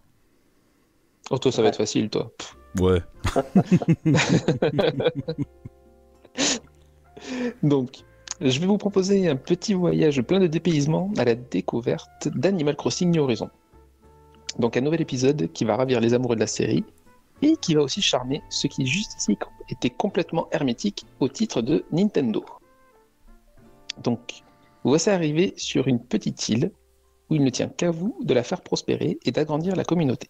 S1: Oh, toi, ça va être facile, toi.
S3: Ouais.
S1: Donc, je vais vous proposer un petit voyage plein de dépaysement à la découverte d'Animal Crossing New Horizons. Donc un nouvel épisode qui va ravir les amoureux de la série et qui va aussi charmer ceux qui jusqu'ici étaient complètement hermétiques au titre de Nintendo. Donc, vous voici arrivé sur une petite île où il ne tient qu'à vous de la faire prospérer et d'agrandir la communauté.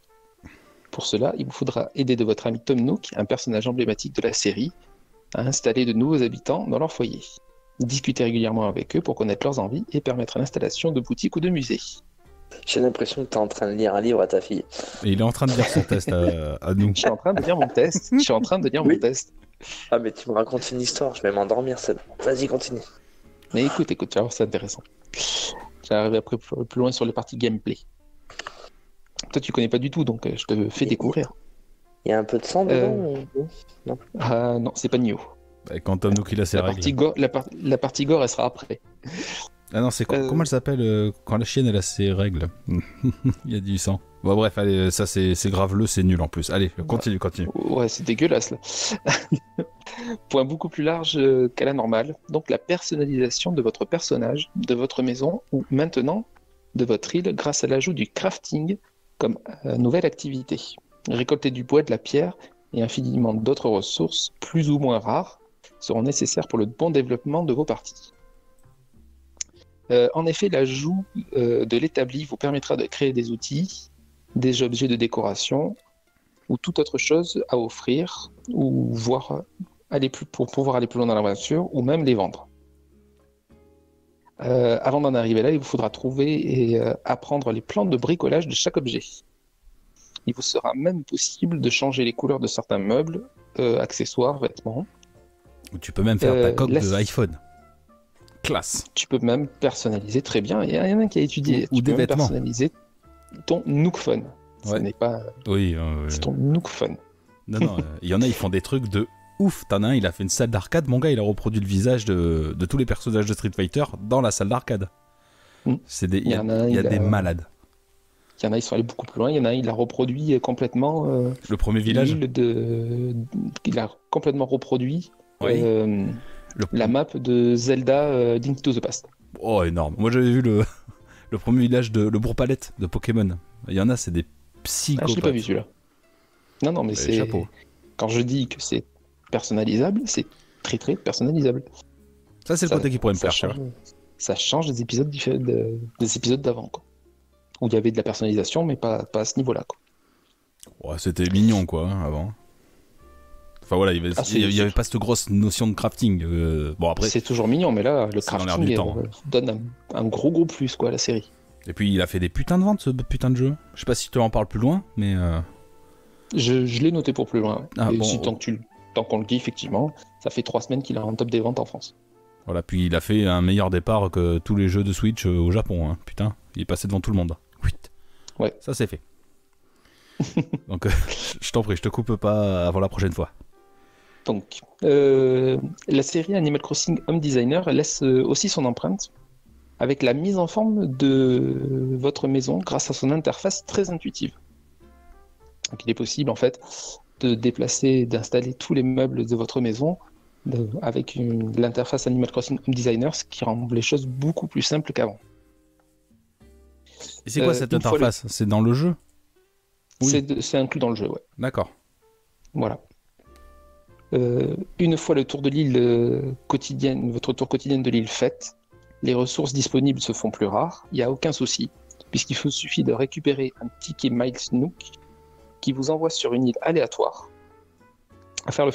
S1: Pour cela, il vous faudra aider de votre ami Tom Nook, un personnage emblématique de la série, à installer de nouveaux habitants dans leur foyer. Discuter régulièrement avec eux pour connaître leurs envies et permettre l'installation de boutiques ou de musées.
S4: J'ai l'impression que tu es en train de lire un livre à ta fille.
S3: Et il est en train de lire son test à nous.
S1: Je suis en train de lire mon test. Mon test.
S4: Ah mais tu me racontes une histoire, je vais m'endormir, Seb. Vas-y, continue.
S1: Mais écoute, tu vas voir, c'est intéressant. J'arrive après plus loin sur les parties gameplay. Toi, tu connais pas du tout, donc je te fais découvrir.
S4: Il y a un peu de sang dedans
S1: Non. Ah non, c'est pas Nioh.
S3: Bah, quand Tom Nook il a ses règles.
S1: La partie gore, elle sera après.
S3: Ah non, c'est comment elle s'appelle quand la chienne elle a ses règles. Il y a du sang. Bon bref, allez, ça c'est graveleux, c'est nul en plus. Allez, continue.
S1: Ouais, c'est dégueulasse là. Point beaucoup plus large qu'à la normale. Donc la personnalisation de votre personnage, de votre maison ou maintenant de votre île grâce à l'ajout du crafting comme nouvelle activité. Récolter du bois, de la pierre et infiniment d'autres ressources plus ou moins rares seront nécessaires pour le bon développement de vos parties. En effet, l'ajout de l'établi vous permettra de créer des outils, des objets de décoration ou toute autre chose à offrir, ou pour pouvoir aller plus loin dans l'aventure, ou même les vendre. Avant d'en arriver là, il vous faudra trouver et apprendre les plans de bricolage de chaque objet. Il vous sera même possible de changer les couleurs de certains meubles, accessoires, vêtements.
S3: Ou tu peux même faire ta coque
S1: la-
S3: de iPhone. Classe.
S1: Tu peux même personnaliser très bien. Il y en a qui a étudié.
S3: Ou
S1: Tu
S3: des
S1: peux même
S3: vêtements.
S1: personnaliser ton Nook Phone. Ce
S3: Ouais.
S1: n'est pas.
S3: Oui.
S1: C'est ton Nook Phone.
S3: Non, il y en a, ils font des trucs de ouf. T'en as un, il a fait une salle d'arcade. Mon gars, il a reproduit le visage de tous les personnages de Street Fighter dans la salle d'arcade.
S1: Mm.
S3: Il y a des malades.
S1: Il y en a, ils sont allés beaucoup plus loin. Il y en a, il a reproduit complètement
S3: Le premier village.
S1: Il a complètement reproduit
S3: Oui.
S1: la map de Zelda Link to the Past.
S3: Oh, énorme. Moi, j'avais vu le premier village de le Bourg-Palette de Pokémon. Il y en a, c'est des
S1: Ah,
S3: psychopathes.
S1: je l'ai pas vu celui-là. Non, mais c'est.
S3: Chapeau.
S1: Quand je dis que c'est personnalisable, c'est très très personnalisable.
S3: Ça, c'est le côté qui pourrait me faire
S1: change,
S3: peur.
S1: ça change des épisodes des épisodes d'avant, quoi. Où il y avait de la personnalisation, mais pas à ce niveau-là, quoi.
S3: Ouais, c'était mignon, quoi, hein, avant. Enfin, voilà, il y avait pas cette grosse notion de crafting. Bon, après.
S1: C'est toujours mignon, mais là, le
S3: c'est dans l'air
S1: crafting
S3: du temps.
S1: donne un gros plus, quoi, à la série.
S3: Et puis, il a fait des putains de ventes, ce putain de jeu. Je sais pas si tu en parles plus loin, mais.
S1: Je l'ai noté pour plus loin. Ouais.
S3: Ah,
S1: Et
S3: bon,
S1: si, tant qu'on le dit, effectivement, ça fait 3 semaines qu'il est en top des ventes en France.
S3: Voilà, puis il a fait un meilleur départ que tous les jeux de Switch au Japon, hein. Putain, il est passé devant tout le monde. Oui.
S1: Ouais.
S3: Ça, c'est fait. Donc, je t'en prie, je te coupe pas avant la prochaine fois.
S1: Donc, la série Animal Crossing Home Designer laisse aussi son empreinte avec la mise en forme de votre maison grâce à son interface très intuitive. Donc, il est possible en fait de déplacer, d'installer tous les meubles de votre maison avec l'interface Animal Crossing Home Designer, ce qui rend les choses beaucoup plus simples qu'avant.
S3: Et c'est quoi cette interface ? C'est dans le jeu ? Oui.
S1: C'est inclus dans le jeu, ouais.
S3: D'accord.
S1: Voilà. Une fois le tour de l'île quotidienne, votre tour quotidien de l'île fait, les ressources disponibles se font plus rares, il n'y a aucun souci, puisqu'il suffit de récupérer un ticket Miles Nook qui vous envoie sur une île aléatoire afin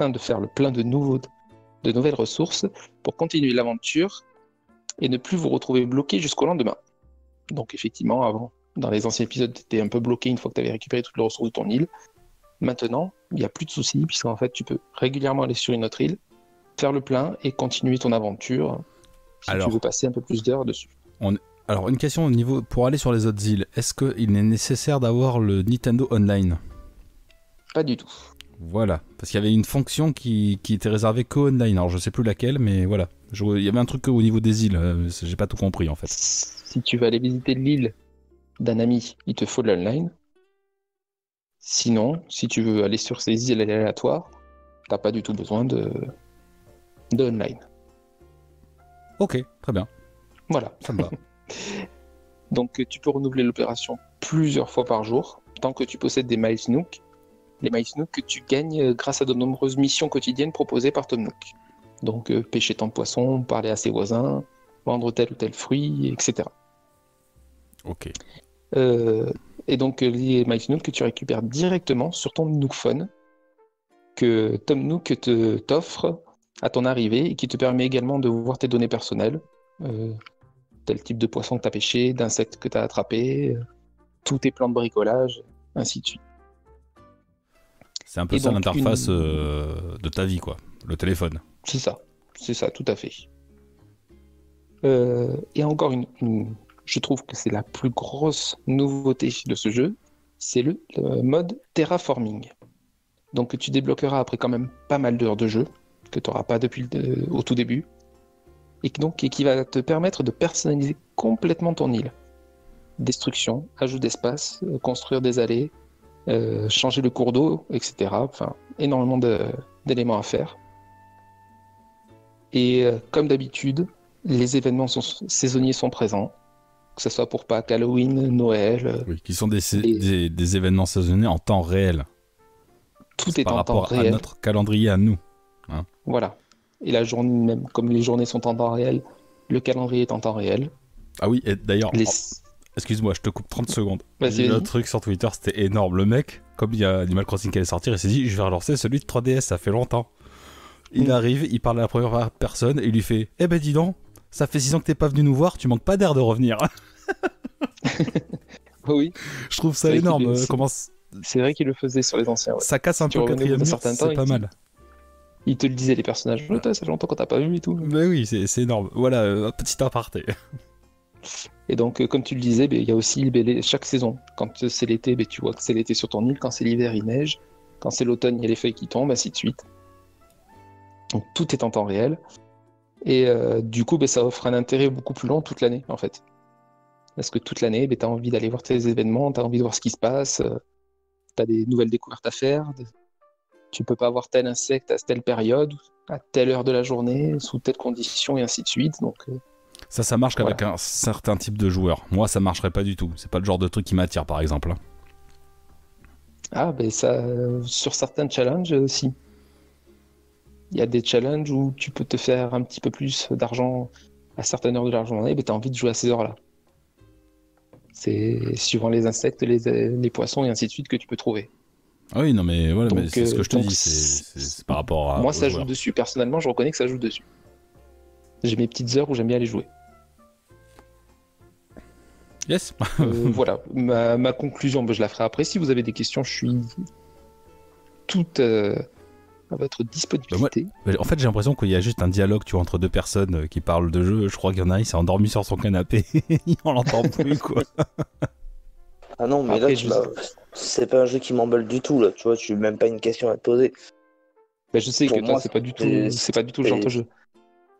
S1: de faire le plein de nouvelles ressources pour continuer l'aventure et ne plus vous retrouver bloqué jusqu'au lendemain. Donc effectivement, avant, dans les anciens épisodes, tu étais un peu bloqué une fois que tu avais récupéré toutes les ressources de ton île. Maintenant, il n'y a plus de soucis, puisqu'en fait, tu peux régulièrement aller sur une autre île, faire le plein et continuer ton aventure si tu veux passer un peu plus d'heures dessus.
S3: Alors, une question au niveau pour aller sur les autres îles, est-ce qu'il est nécessaire d'avoir le Nintendo Online ?
S1: Pas du tout.
S3: Voilà, parce qu'il y avait une fonction qui était réservée qu'au online, alors je sais plus laquelle, mais voilà. Il y avait un truc au niveau des îles, j'ai pas tout compris en fait.
S1: Si tu veux aller visiter l'île d'un ami, il te faut de l'online. Sinon, si tu veux aller sur ces îles aléatoires, t'as pas du tout besoin de online.
S3: Ok, très bien.
S1: Voilà.
S3: Ça me va.
S1: Donc tu peux renouveler l'opération plusieurs fois par jour, tant que tu possèdes des Miles Nook. Les Miles Nook que tu gagnes grâce à de nombreuses missions quotidiennes proposées par Tom Nook. Donc pêcher tant de poissons, parler à ses voisins, vendre tel ou tel fruit, etc.
S3: Ok.
S1: Et donc les Miles Nook que tu récupères directement sur ton Nook Phone, que Tom Nook t'offre à ton arrivée et qui te permet également de voir tes données personnelles, tel type de poisson que tu as pêché, d'insectes que tu as attrapé, tous tes plans de bricolage, ainsi de suite.
S3: C'est un peu ça l'interface de ta vie, quoi, le téléphone.
S1: C'est ça, tout à fait. Et encore je trouve que c'est la plus grosse nouveauté de ce jeu, c'est le mode terraforming. Donc tu débloqueras après quand même pas mal d'heures de jeu, que tu n'auras pas depuis au tout début, et qui va te permettre de personnaliser complètement ton île. Destruction, ajout d'espace, construire des allées, changer le cours d'eau, etc. Enfin, énormément d'éléments à faire. Et comme d'habitude, les événements saisonniers sont présents, que ce soit pour Pâques, Halloween, Noël.
S3: Oui, qui sont des événements saisonniers en temps réel.
S1: Tout est en temps réel.
S3: Par rapport à notre calendrier à nous. Hein.
S1: Voilà. Et la journée, même comme les journées sont en temps réel, le calendrier est en temps réel.
S3: Ah oui, et d'ailleurs, Excuse-moi, je te coupe 30 secondes.
S1: Vas-y,
S3: J'ai vu un
S1: vas-y.
S3: truc sur Twitter, c'était énorme. Le mec, comme il y a Animal Crossing qui allait sortir, il s'est dit, je vais relancer celui de 3DS, ça fait longtemps. Il arrive, il parle à la première personne et il lui fait, eh ben dis donc, ça fait 6 ans que t'es pas venu nous voir, tu manques pas d'air de revenir.
S1: Oui,
S3: Je trouve ça
S1: C'est vrai
S3: énorme.
S1: qu'il est-
S3: Comment
S1: c'est vrai qu'il le faisait sur les anciens. Ouais.
S3: ça casse un
S1: tu
S3: peu le
S1: revenais au bout
S3: quatrième
S1: d'un
S3: mur,
S1: certain
S3: c'est
S1: temps,
S3: pas
S1: il
S3: mal.
S1: Il te le disait, les personnages. Oh, ça fait longtemps qu'on t'a pas vu et tout.
S3: Mais oui, c'est énorme. Voilà, un petit aparté.
S1: Et donc, comme tu le disais, il y a aussi chaque saison. Quand c'est l'été, tu vois que c'est l'été sur ton île. Quand c'est l'hiver, il neige. Quand c'est l'automne, il y a les feuilles qui tombent, ainsi de suite. Donc, tout est en temps réel. Et du coup, ça offre un intérêt beaucoup plus long toute l'année, en fait. Parce que toute l'année, tu as envie d'aller voir tes événements, tu as envie de voir ce qui se passe, tu as des nouvelles découvertes à faire. Tu peux pas avoir tel insecte à telle période, à telle heure de la journée, sous telle condition, et ainsi de suite. Donc,
S3: Ça marche qu'avec un certain type de joueur. Moi, ça marcherait pas du tout. C'est pas le genre de truc qui m'attire, par exemple.
S1: ça, sur certains challenges, si. Il y a des challenges où tu peux te faire un petit peu plus d'argent à certaines heures de la journée, tu as envie de jouer à ces heures-là. C'est suivant les insectes, les poissons et ainsi de suite que tu peux trouver.
S3: Ah oui, non, mais voilà, mais
S1: Donc,
S3: c'est ce que je te
S1: donc,
S3: dis. C'est par rapport à.
S1: moi,
S3: aux
S1: ça
S3: joueurs.
S1: joue dessus. Personnellement, je reconnais que ça joue dessus. J'ai mes petites heures où j'aime bien aller jouer.
S3: Yes.
S1: Voilà, ma conclusion, je la ferai après. Si vous avez des questions, je suis toute à votre disponibilité.
S3: En fait, j'ai l'impression qu'il y a juste un dialogue, tu vois, entre deux personnes qui parlent de jeu. Je crois qu'il y en a un, il s'est endormi sur son canapé. On l'entend plus, quoi.
S4: Ah non, mais
S1: Après,
S4: là, c'est pas un jeu qui m'emballe du tout, là. Tu vois, tu même pas une question à te poser.
S1: Je sais
S4: Pour
S1: que toi,
S4: moi,
S1: c'est pas du tout le genre de jeu.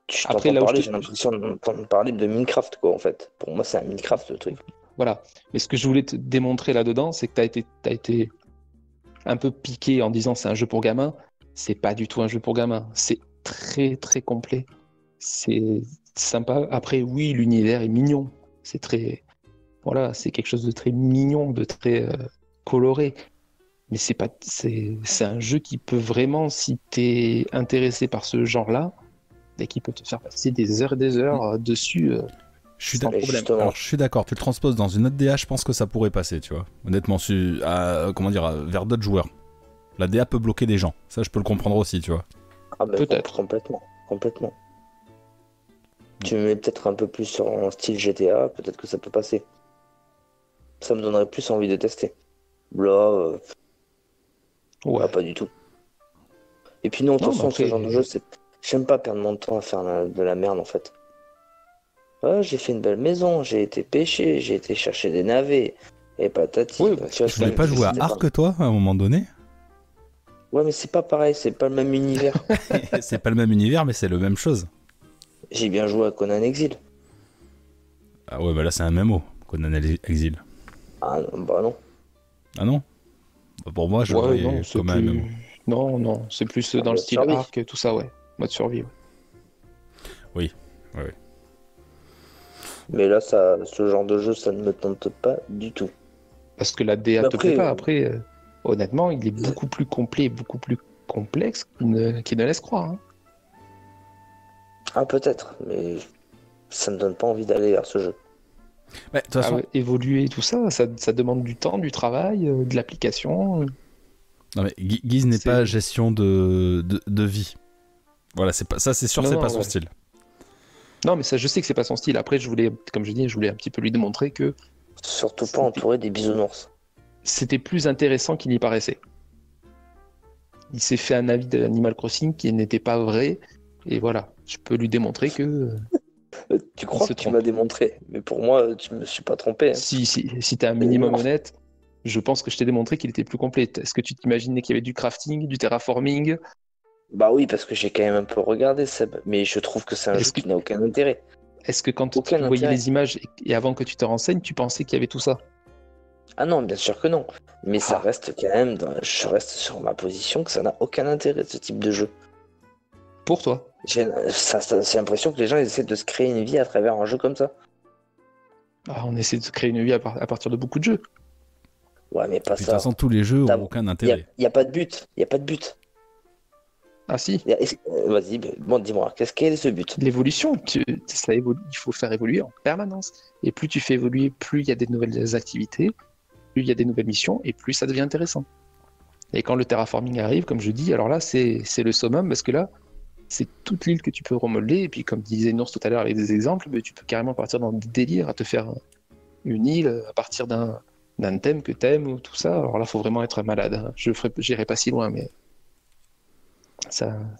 S4: Tu
S1: Après,
S4: t'entends
S1: là où
S4: parler,
S1: je te-
S4: j'ai l'impression d'entendre parler de Minecraft, quoi, en fait. Pour moi, c'est un Minecraft, le truc.
S1: Voilà. Mais ce que je voulais te démontrer là-dedans, c'est que t'as été un peu piqué en disant c'est un jeu pour gamins. C'est pas du tout un jeu pour gamins. C'est très très complet. C'est sympa. Après, oui, l'univers est mignon. C'est très, voilà, c'est quelque chose de très mignon, de très coloré. Mais c'est un jeu qui peut vraiment, si t'es intéressé par ce genre-là, et qui peut te faire passer des heures et des heures dessus.
S3: Je suis
S1: Sans
S3: d'accord.
S1: problème.
S4: Justement.
S3: Alors, je suis d'accord. Tu le transposes dans une autre DA, je pense que ça pourrait passer, tu vois. Honnêtement, vers d'autres joueurs. La DA peut bloquer des gens. Ça, je peux le comprendre aussi, tu vois.
S4: Ah ben,
S1: Peut-être.
S4: complètement. Tu me mets peut-être un peu plus sur un style GTA, peut-être que ça peut passer. Ça me donnerait plus envie de tester. Là,
S1: Ouais.
S4: pas du tout. Et puis non, de toute
S1: Non, mais
S4: façon, ce
S1: après-
S4: genre de jeu, j'aime pas perdre mon temps à faire de la merde, en fait. Ouais, j'ai fait une belle maison, j'ai été pêcher, j'ai été chercher des navets, et patati.
S1: Ouais,
S4: Tu vois,
S3: Tu voulais pas jouer à Ark, toi, à un moment donné?
S4: Ouais, mais c'est pas pareil, c'est pas le même univers.
S3: C'est pas le même univers, mais c'est la même chose.
S4: J'ai bien joué à Conan Exil.
S3: Ah ouais, bah là, c'est un MMO, Conan Exil.
S4: Ah non, bah non.
S3: Ah non? Bah, pour moi, je le
S1: Ouais,
S3: voyais
S1: non, c'est
S3: comme un
S1: plus...
S3: MMO.
S1: Non, c'est plus dans le
S4: mode
S1: style
S4: survie.
S1: arc, tout ça, ouais. Mode survie. Ouais.
S4: Mais là, ce genre de jeu, ça ne me tente pas du tout.
S1: Parce que la DA te
S4: Après,
S1: plaît pas. Après, honnêtement, il est beaucoup plus complet, beaucoup plus complexe qu'il ne laisse croire. Hein.
S4: Ah, peut-être, mais ça me donne pas envie d'aller vers ce jeu.
S3: Ouais, de toute façon,
S1: Évoluer, tout ça, ça demande du temps, du travail, de l'application.
S3: non, mais Guise n'est
S1: c'est-
S3: pas gestion de vie. Voilà, c'est pas, ça, c'est sûr,
S1: Non,
S3: c'est
S1: non,
S3: pas son
S1: ouais.
S3: style.
S1: Non, mais ça, je sais que c'est pas son style. Après, comme je dis, je voulais un petit peu lui démontrer que
S4: Surtout pas entouré des bisounours.
S1: c'était plus intéressant qu'il n'y paraissait. Il s'est fait un avis d'Animal Crossing qui n'était pas vrai. Et voilà, je peux lui démontrer que
S4: Tu crois
S1: se
S4: que tu
S1: trompe.
S4: m'as démontré, mais pour moi, tu me suis pas trompé. Hein.
S1: si t'es un minimum honnête, je pense que je t'ai démontré qu'il était plus complet. Est-ce que tu t'imaginais qu'il y avait du crafting, du terraforming?
S4: Bah oui, parce que j'ai quand même un peu regardé, Seb, mais je trouve que c'est un
S1: Est-ce
S4: jeu
S1: que-
S4: qui n'a aucun intérêt.
S1: Est-ce que quand
S4: Aucun
S1: tu voyais
S4: intérêt.
S1: les images et avant que tu te renseignes, tu pensais qu'il y avait tout ça?
S4: Ah non, bien sûr que non. Mais ça
S1: Ah.
S4: reste quand même, je reste sur ma position que ça n'a aucun intérêt, ce type de jeu.
S1: Pour toi?
S4: J'ai l'impression que les gens ils essaient de se créer une vie à travers un jeu comme ça.
S1: On essaie de se créer une vie à partir de beaucoup de jeux.
S4: Ouais, mais pas
S3: Puis, de toute
S4: ça.
S3: façon, tous les jeux
S4: T'as-
S3: ont aucun
S4: Il
S3: intérêt.
S4: n'y a pas de but. Il n'y a pas de but.
S1: Ah si,
S4: Vas-y, bon, dis-moi, quel est ce but?
S1: l'évolution, ça évolue, il faut faire évoluer en permanence. Et plus tu fais évoluer, plus il y a des nouvelles activités, plus il y a des nouvelles missions, et plus ça devient intéressant. Et quand le terraforming arrive, comme je dis, alors là, c'est le summum, parce que là, c'est toute l'île que tu peux remodeler, et puis comme disait Nours tout à l'heure avec des exemples, mais tu peux carrément partir dans des délires à te faire une île à partir d'un thème que t'aimes, ou tout ça. Alors là, faut vraiment être malade, hein. J'irai pas si loin, mais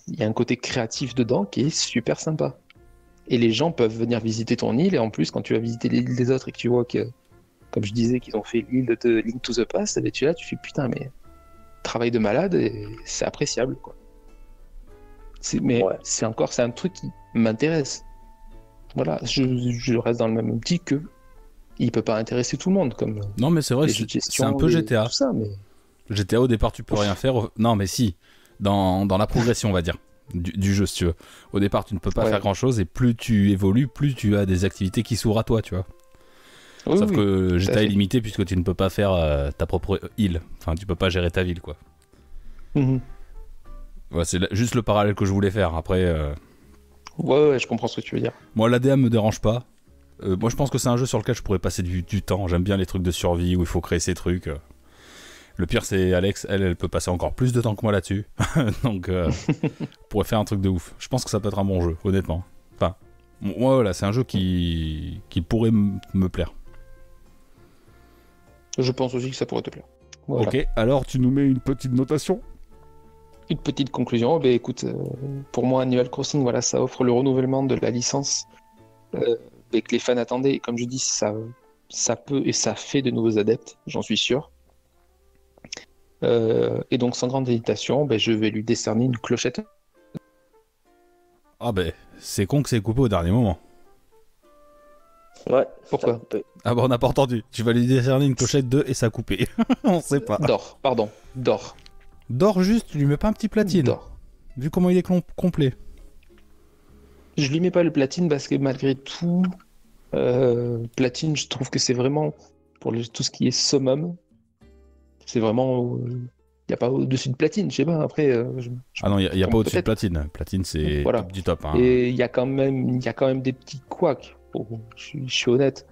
S1: il y a un côté créatif dedans qui est super sympa. Et les gens peuvent venir visiter ton île, et en plus, quand tu vas visiter l'île des autres et que tu vois que, comme je disais, qu'ils ont fait l'île de Link to the Past, et tu es là, tu fais putain, mais travail de malade, et c'est appréciable, quoi. Mais
S4: Ouais.
S1: c'est un truc qui m'intéresse. Voilà, je reste dans le même optique que il peut pas intéresser tout le monde, comme
S3: Non, mais c'est vrai
S1: les
S3: que
S1: jeux de gestion,
S3: c'est un peu GTA.
S1: tout ça, mais
S3: GTA, au départ, tu peux rien faire. Non, mais si. Dans la progression, on va dire, du jeu, si tu veux. Au départ, tu ne peux pas
S1: Ouais.
S3: faire grand-chose, et plus tu évolues, plus tu as des activités qui s'ouvrent à toi, tu vois.
S1: oui,
S3: Sauf
S1: oui,
S3: que
S1: tout à
S3: GTA
S1: fait.
S3: est limité, puisque tu ne peux pas faire ta propre île. Enfin, tu peux pas gérer ta ville, quoi.
S1: Mhm.
S3: Ouais, c'est juste le parallèle que je voulais faire. Après,
S1: Ouais, je comprends ce que tu veux dire.
S3: moi, l'ADA me dérange pas. Moi, je pense que c'est un jeu sur lequel je pourrais passer du temps. J'aime bien les trucs de survie où il faut créer ses trucs. Le pire, c'est Alex. Elle peut passer encore plus de temps que moi là-dessus. Donc, on pourrait faire un truc de ouf. Je pense que ça peut être un bon jeu, honnêtement. Enfin, moi, voilà, c'est un jeu qui pourrait me plaire.
S1: Je pense aussi que ça pourrait te plaire. Voilà.
S3: Ok, alors tu nous mets une petite notation.
S1: Une petite conclusion, ben écoute, pour moi, Animal Crossing, voilà, ça offre le renouvellement de la licence que les fans attendaient. Et comme je dis, ça peut et ça fait de nouveaux adeptes, j'en suis sûr. Et donc, sans grande hésitation, ben, je vais lui décerner une clochette.
S3: Ah ben, c'est con que c'est coupé au dernier moment.
S4: Ouais.
S1: Pourquoi
S4: ça peut-
S3: Ah bah on n'a pas entendu. Tu vas lui décerner une clochette 2 et ça a coupé. On sait pas.
S1: D'or, pardon, d'or.
S3: D'or juste, tu lui mets pas un petit platine.
S1: D'or.
S3: Vu comment il est complet.
S1: Je lui mets pas le platine parce que malgré tout, platine, je trouve que c'est vraiment, pour tout ce qui est summum, c'est vraiment. Il n'y a pas au-dessus de platine, je sais pas, après.
S3: Ah non, il y a pas au-dessus de
S1: peut-être.
S3: platine. Platine c'est
S1: Voilà.
S3: top du top. Hein.
S1: Et il y a quand même des petits couacs. Bon, je suis honnête.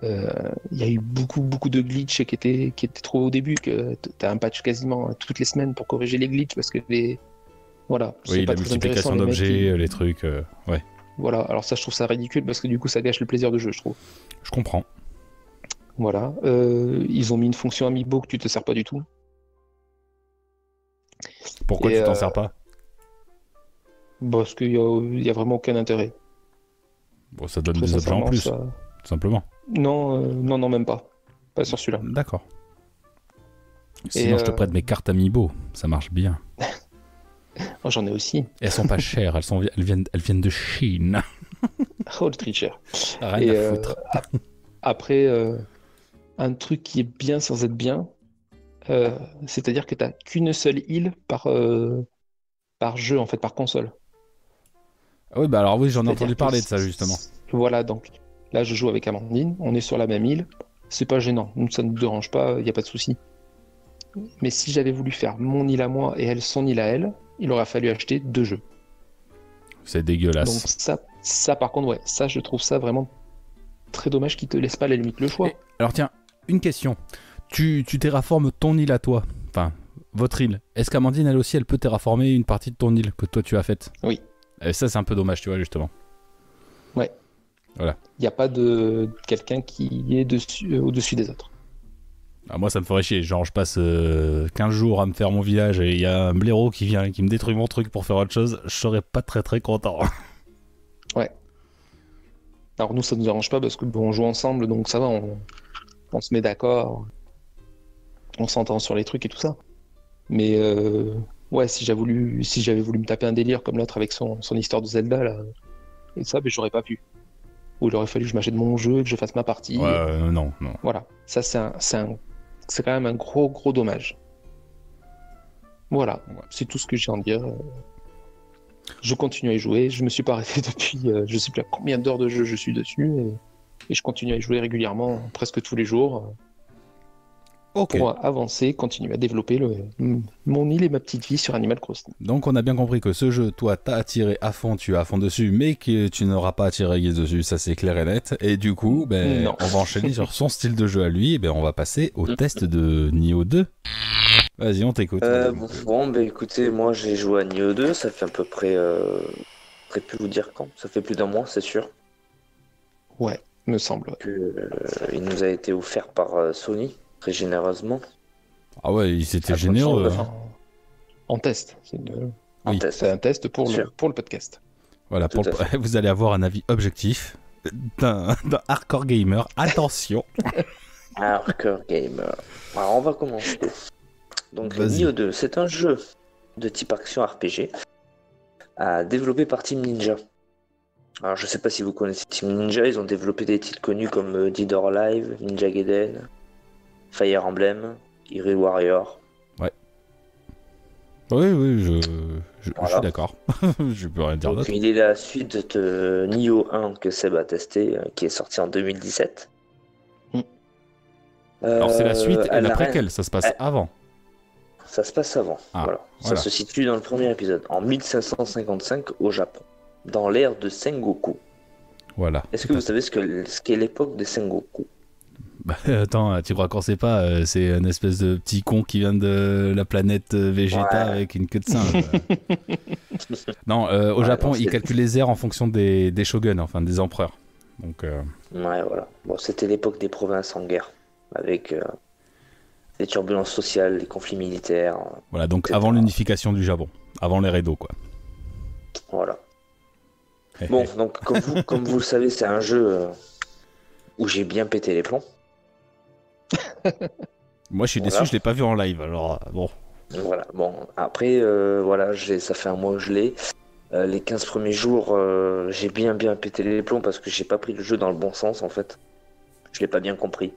S1: Il y a eu beaucoup de glitches qui étaient trop au début, que t'as un patch quasiment toutes les semaines pour corriger les glitches parce que voilà, c'est
S3: Oui,
S1: pas
S3: la
S1: très
S3: multiplication
S1: intéressant, les mecs
S3: d'objets, les trucs. Ouais,
S1: voilà, alors ça je trouve ça ridicule parce que du coup ça gâche le plaisir de jeu, je trouve.
S3: je comprends.
S1: Voilà, ils ont mis une fonction amiibo que tu te sers pas du tout.
S3: Pourquoi
S1: Et,
S3: tu t'en sers pas?
S1: Parce qu'il y a vraiment aucun intérêt.
S3: Bon, ça donne
S1: Très
S3: des objets en
S1: sincèrement,
S3: plus,
S1: ça-
S3: tout simplement.
S1: Non, même pas. Pas sur celui-là.
S3: D'accord. Sinon, je te prête mes cartes Amiibo. Ça marche bien.
S1: Oh, j'en ai aussi.
S3: Et elles sont pas chères. Elles viennent de Chine.
S1: Oh, le tricher.
S3: Rien
S1: Et
S3: à foutre.
S1: après, un truc qui est bien sans être bien, c'est-à-dire que tu n'as qu'une seule île par jeu, en fait, par console.
S3: Ah oui, bah alors oui, j'en ai
S1: C'est-à-dire
S3: entendu
S1: que
S3: parler de ça justement.
S1: Voilà, donc là, je joue avec Amandine, on est sur la même île, c'est pas gênant, nous, ça ne nous dérange pas, il n'y a pas de souci. Mais si j'avais voulu faire mon île à moi et elle son île à elle, il aurait fallu acheter 2 jeux.
S3: C'est
S1: Donc
S3: dégueulasse.
S1: ça par contre, ouais, ça je trouve ça vraiment très dommage qu'ils te laissent pas à la limite le choix.
S3: Et, alors tiens, une question. Tu terraformes ton île à toi. Enfin, votre île. Est-ce qu'Amandine, elle aussi, elle peut terraformer une partie de ton île que toi tu as faite?
S1: Oui.
S3: Et ça, c'est un peu dommage, tu vois, justement.
S1: Il n'y a pas de quelqu'un qui est au-dessus des autres.
S3: Ah, moi, ça me ferait chier. Genre, je passe 15 jours à me faire mon village et il y a un blaireau qui vient et qui me détruit mon truc pour faire autre chose. Je serais pas très content.
S1: Alors nous, ça nous arrange pas parce que bon, on joue ensemble, donc ça va, on se met d'accord, on s'entend sur les trucs et tout ça. Mais ouais, si j'avais voulu me taper un délire comme l'autre avec son histoire de Zelda là, et ça, ben, j'aurais pas pu. Ou il aurait fallu que je m'achète mon jeu, que je fasse ma partie.
S3: Non.
S1: Voilà, ça c'est quand même un gros dommage. Voilà,
S3: Ouais.
S1: c'est tout ce que j'ai à en dire. Je continue à y jouer, je me suis pas arrêté depuis je sais plus à combien d'heures de jeu je suis dessus et je continue à y jouer régulièrement, presque tous les jours.
S3: Ok.
S1: pour avancer, continuer à développer mon île et ma petite vie sur Animal Crossing.
S3: Donc on a bien compris que ce jeu, toi, t'as attiré à fond, tu es à fond dessus, mais que tu n'auras pas attiré Guise dessus, ça c'est clair et net. Et du coup,
S1: Non.
S3: on va enchaîner sur son style de jeu à lui, et on va passer au test de Nioh 2. Vas-y, on t'écoute.
S4: Écoutez, moi j'ai joué à Nioh 2, ça fait à peu près, je pourrais plus vous dire quand, ça fait plus d'un mois, c'est sûr.
S1: Ouais, me semble.
S4: Il nous a été offert par Sony, très généreusement.
S3: Ah ouais, il s'était
S4: Ça
S3: généreux.
S4: console,
S3: Hein.
S1: En test.
S4: En
S3: Oui.
S4: test.
S1: C'est un test pour
S4: Sûr.
S1: le podcast.
S3: Voilà,
S4: Tout à
S3: vous allez avoir un avis objectif d'un hardcore gamer. Attention.
S4: Hardcore Gamer. Alors on va commencer. Donc
S3: Vas-y.
S4: Nioh 2, c'est un jeu de type action RPG développé par Team Ninja. Alors je sais pas si vous connaissez Team Ninja, ils ont développé des titres connus comme Dead or Alive, Ninja Gaiden, Fire Emblem, Hyrule Warrior.
S3: Oui, je
S4: Voilà.
S3: suis d'accord. Je peux rien dire
S4: Donc
S3: d'autre.
S4: il est la suite de Nioh 1 que Seb a testé, qui est sorti en 2017.
S1: Mm.
S3: Alors c'est la suite et
S4: à
S3: la
S4: l'arène-
S3: préquelle, ça se passe avant.
S4: Ça se passe avant.
S3: Ah,
S4: voilà.
S3: voilà.
S4: Ça se situe dans le premier épisode, en 1555 au Japon, dans l'ère de Sengoku.
S3: Voilà.
S4: Est-ce que vous savez ce qu'est l'époque de Sengoku?
S3: Bah, attends, tu racontes pas, c'est un espèce de petit con qui vient de la planète Vegeta
S4: Ouais.
S3: avec une queue de singe. Non, au
S4: Ouais,
S3: Japon,
S4: non,
S3: ils
S4: c'est-
S3: calculent les airs en fonction des shoguns, enfin des empereurs. Donc,
S4: Ouais, voilà. Bon, c'était l'époque des provinces en guerre, avec les turbulences sociales, les conflits militaires.
S3: voilà, donc
S4: etc.
S3: avant l'unification du Japon, avant les Edo, quoi.
S4: Voilà. Bon, donc comme vous le savez, c'est un jeu où j'ai bien pété les plombs.
S3: Moi, je suis
S4: Voilà.
S3: déçu, je l'ai pas vu en live, alors bon.
S4: Voilà. Bon, après, voilà, ça fait un mois que je l'ai. Les 15 premiers jours, j'ai bien pété les plombs parce que j'ai pas pris le jeu dans le bon sens en fait. Je l'ai pas bien compris.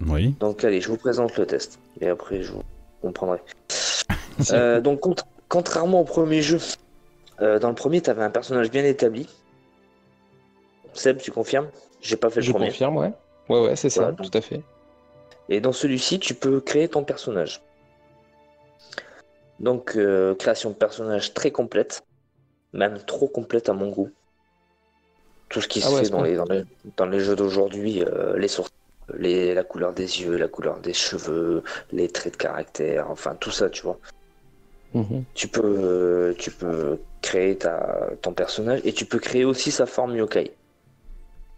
S3: Oui.
S4: Donc allez, je vous présente le test. Et après, je vous comprendrez. Donc contrairement au premier jeu, dans le premier, tu avais un personnage bien établi. Seb, tu confirmes? J'ai pas fait le
S1: Je
S4: premier.
S1: confirme, ouais. Ouais, c'est ça,
S4: Voilà, donc-
S1: tout à fait.
S4: Et dans celui-ci, tu peux créer ton personnage. Donc, création de personnage très complète, même trop complète à mon goût. Tout ce qui
S1: Ah
S4: se
S1: ouais,
S4: fait
S1: c'est
S4: dans les jeux d'aujourd'hui, les sourcils, la couleur des yeux, la couleur des cheveux, les traits de caractère, enfin tout ça, tu vois.
S1: Mhm.
S4: Tu peux créer ton personnage et tu peux créer aussi sa forme yokai,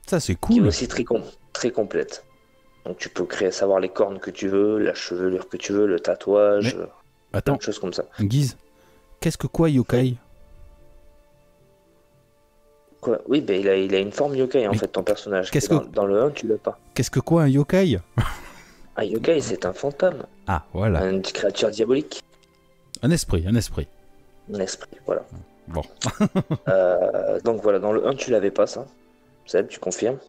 S3: Ça, c'est
S4: qui est
S3: cool.
S4: aussi très complète. Donc tu peux savoir les cornes que tu veux, la chevelure que tu veux, le tatouage, plein
S3: Attends,
S4: de choses comme ça.
S3: Guise, qu'est-ce que quoi, yokai?
S4: Quoi? Oui, ben il a une forme yokai en
S3: Mais
S4: fait, ton personnage.
S3: qu'est-ce
S4: Dans,
S3: que-
S4: dans le 1, tu l'as pas.
S3: Qu'est-ce que quoi, un yokai?
S4: Un yokai, c'est un fantôme,
S3: Ah, voilà.
S4: une créature diabolique,
S3: Un esprit, un esprit.
S4: un esprit, voilà.
S3: Bon.
S4: Donc voilà, dans le 1, tu l'avais pas ça. Seb, tu confirmes?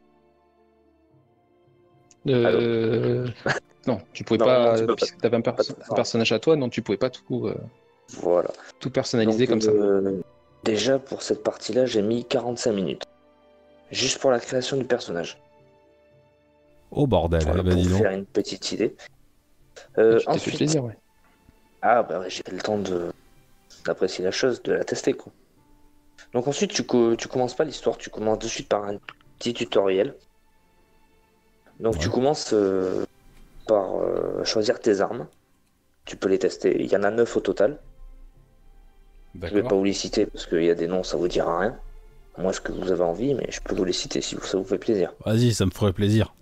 S1: Non, tu pouvais
S4: Non,
S1: pas,
S4: non, tu peux pas.
S1: puisque tu avais un personnage à toi, non, tu pouvais pas
S4: Voilà.
S1: tout personnaliser
S4: Donc,
S1: comme ça.
S4: Déjà, pour cette partie-là, j'ai mis 45 minutes. Juste pour la création du personnage.
S3: Oh bordel,
S4: Voilà,
S3: eh ben,
S4: pour
S3: dis
S4: vous
S3: donc.
S4: faire une petite idée.
S1: Tu t'es fait
S4: Ensuite,
S1: plaisir, ouais.
S4: ah bah ouais, j'ai eu le temps d'apprécier la chose, de la tester quoi. Donc ensuite, tu commences pas l'histoire, tu commences de suite par un petit tutoriel. Donc tu
S3: Ouais.
S4: commences par choisir tes armes. Tu peux les tester. Il y en a 9 au total. Je vais pas
S3: D'accord.
S4: vous les citer parce qu'il y a des noms, ça vous dira rien. Moi, ce que vous avez envie, mais je peux vous les citer si ça vous fait plaisir.
S3: Vas-y, ça me ferait plaisir.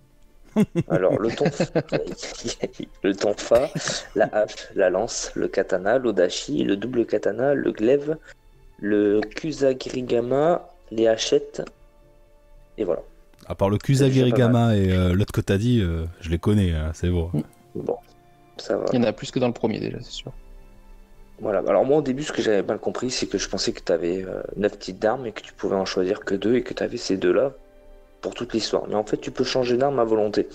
S4: Alors, le tonfa, la hache, la lance, le katana, l'odashi, le double katana, le glaive, le kusagirigama, les hachettes, et voilà.
S3: À part le
S4: C'est déjà pas
S3: Kusagirigama et l'autre que t'as dit, je les connais, hein, c'est bon.
S4: Bon, ça va.
S1: Il y en a plus que dans le premier déjà, c'est sûr.
S4: Voilà. Alors moi, au début, ce que j'avais mal compris, c'est que je pensais que tu avais 9 types d'armes et que tu pouvais en choisir que 2 et que tu avais ces 2-là pour toute l'histoire. Mais en fait, tu peux changer d'arme à volonté.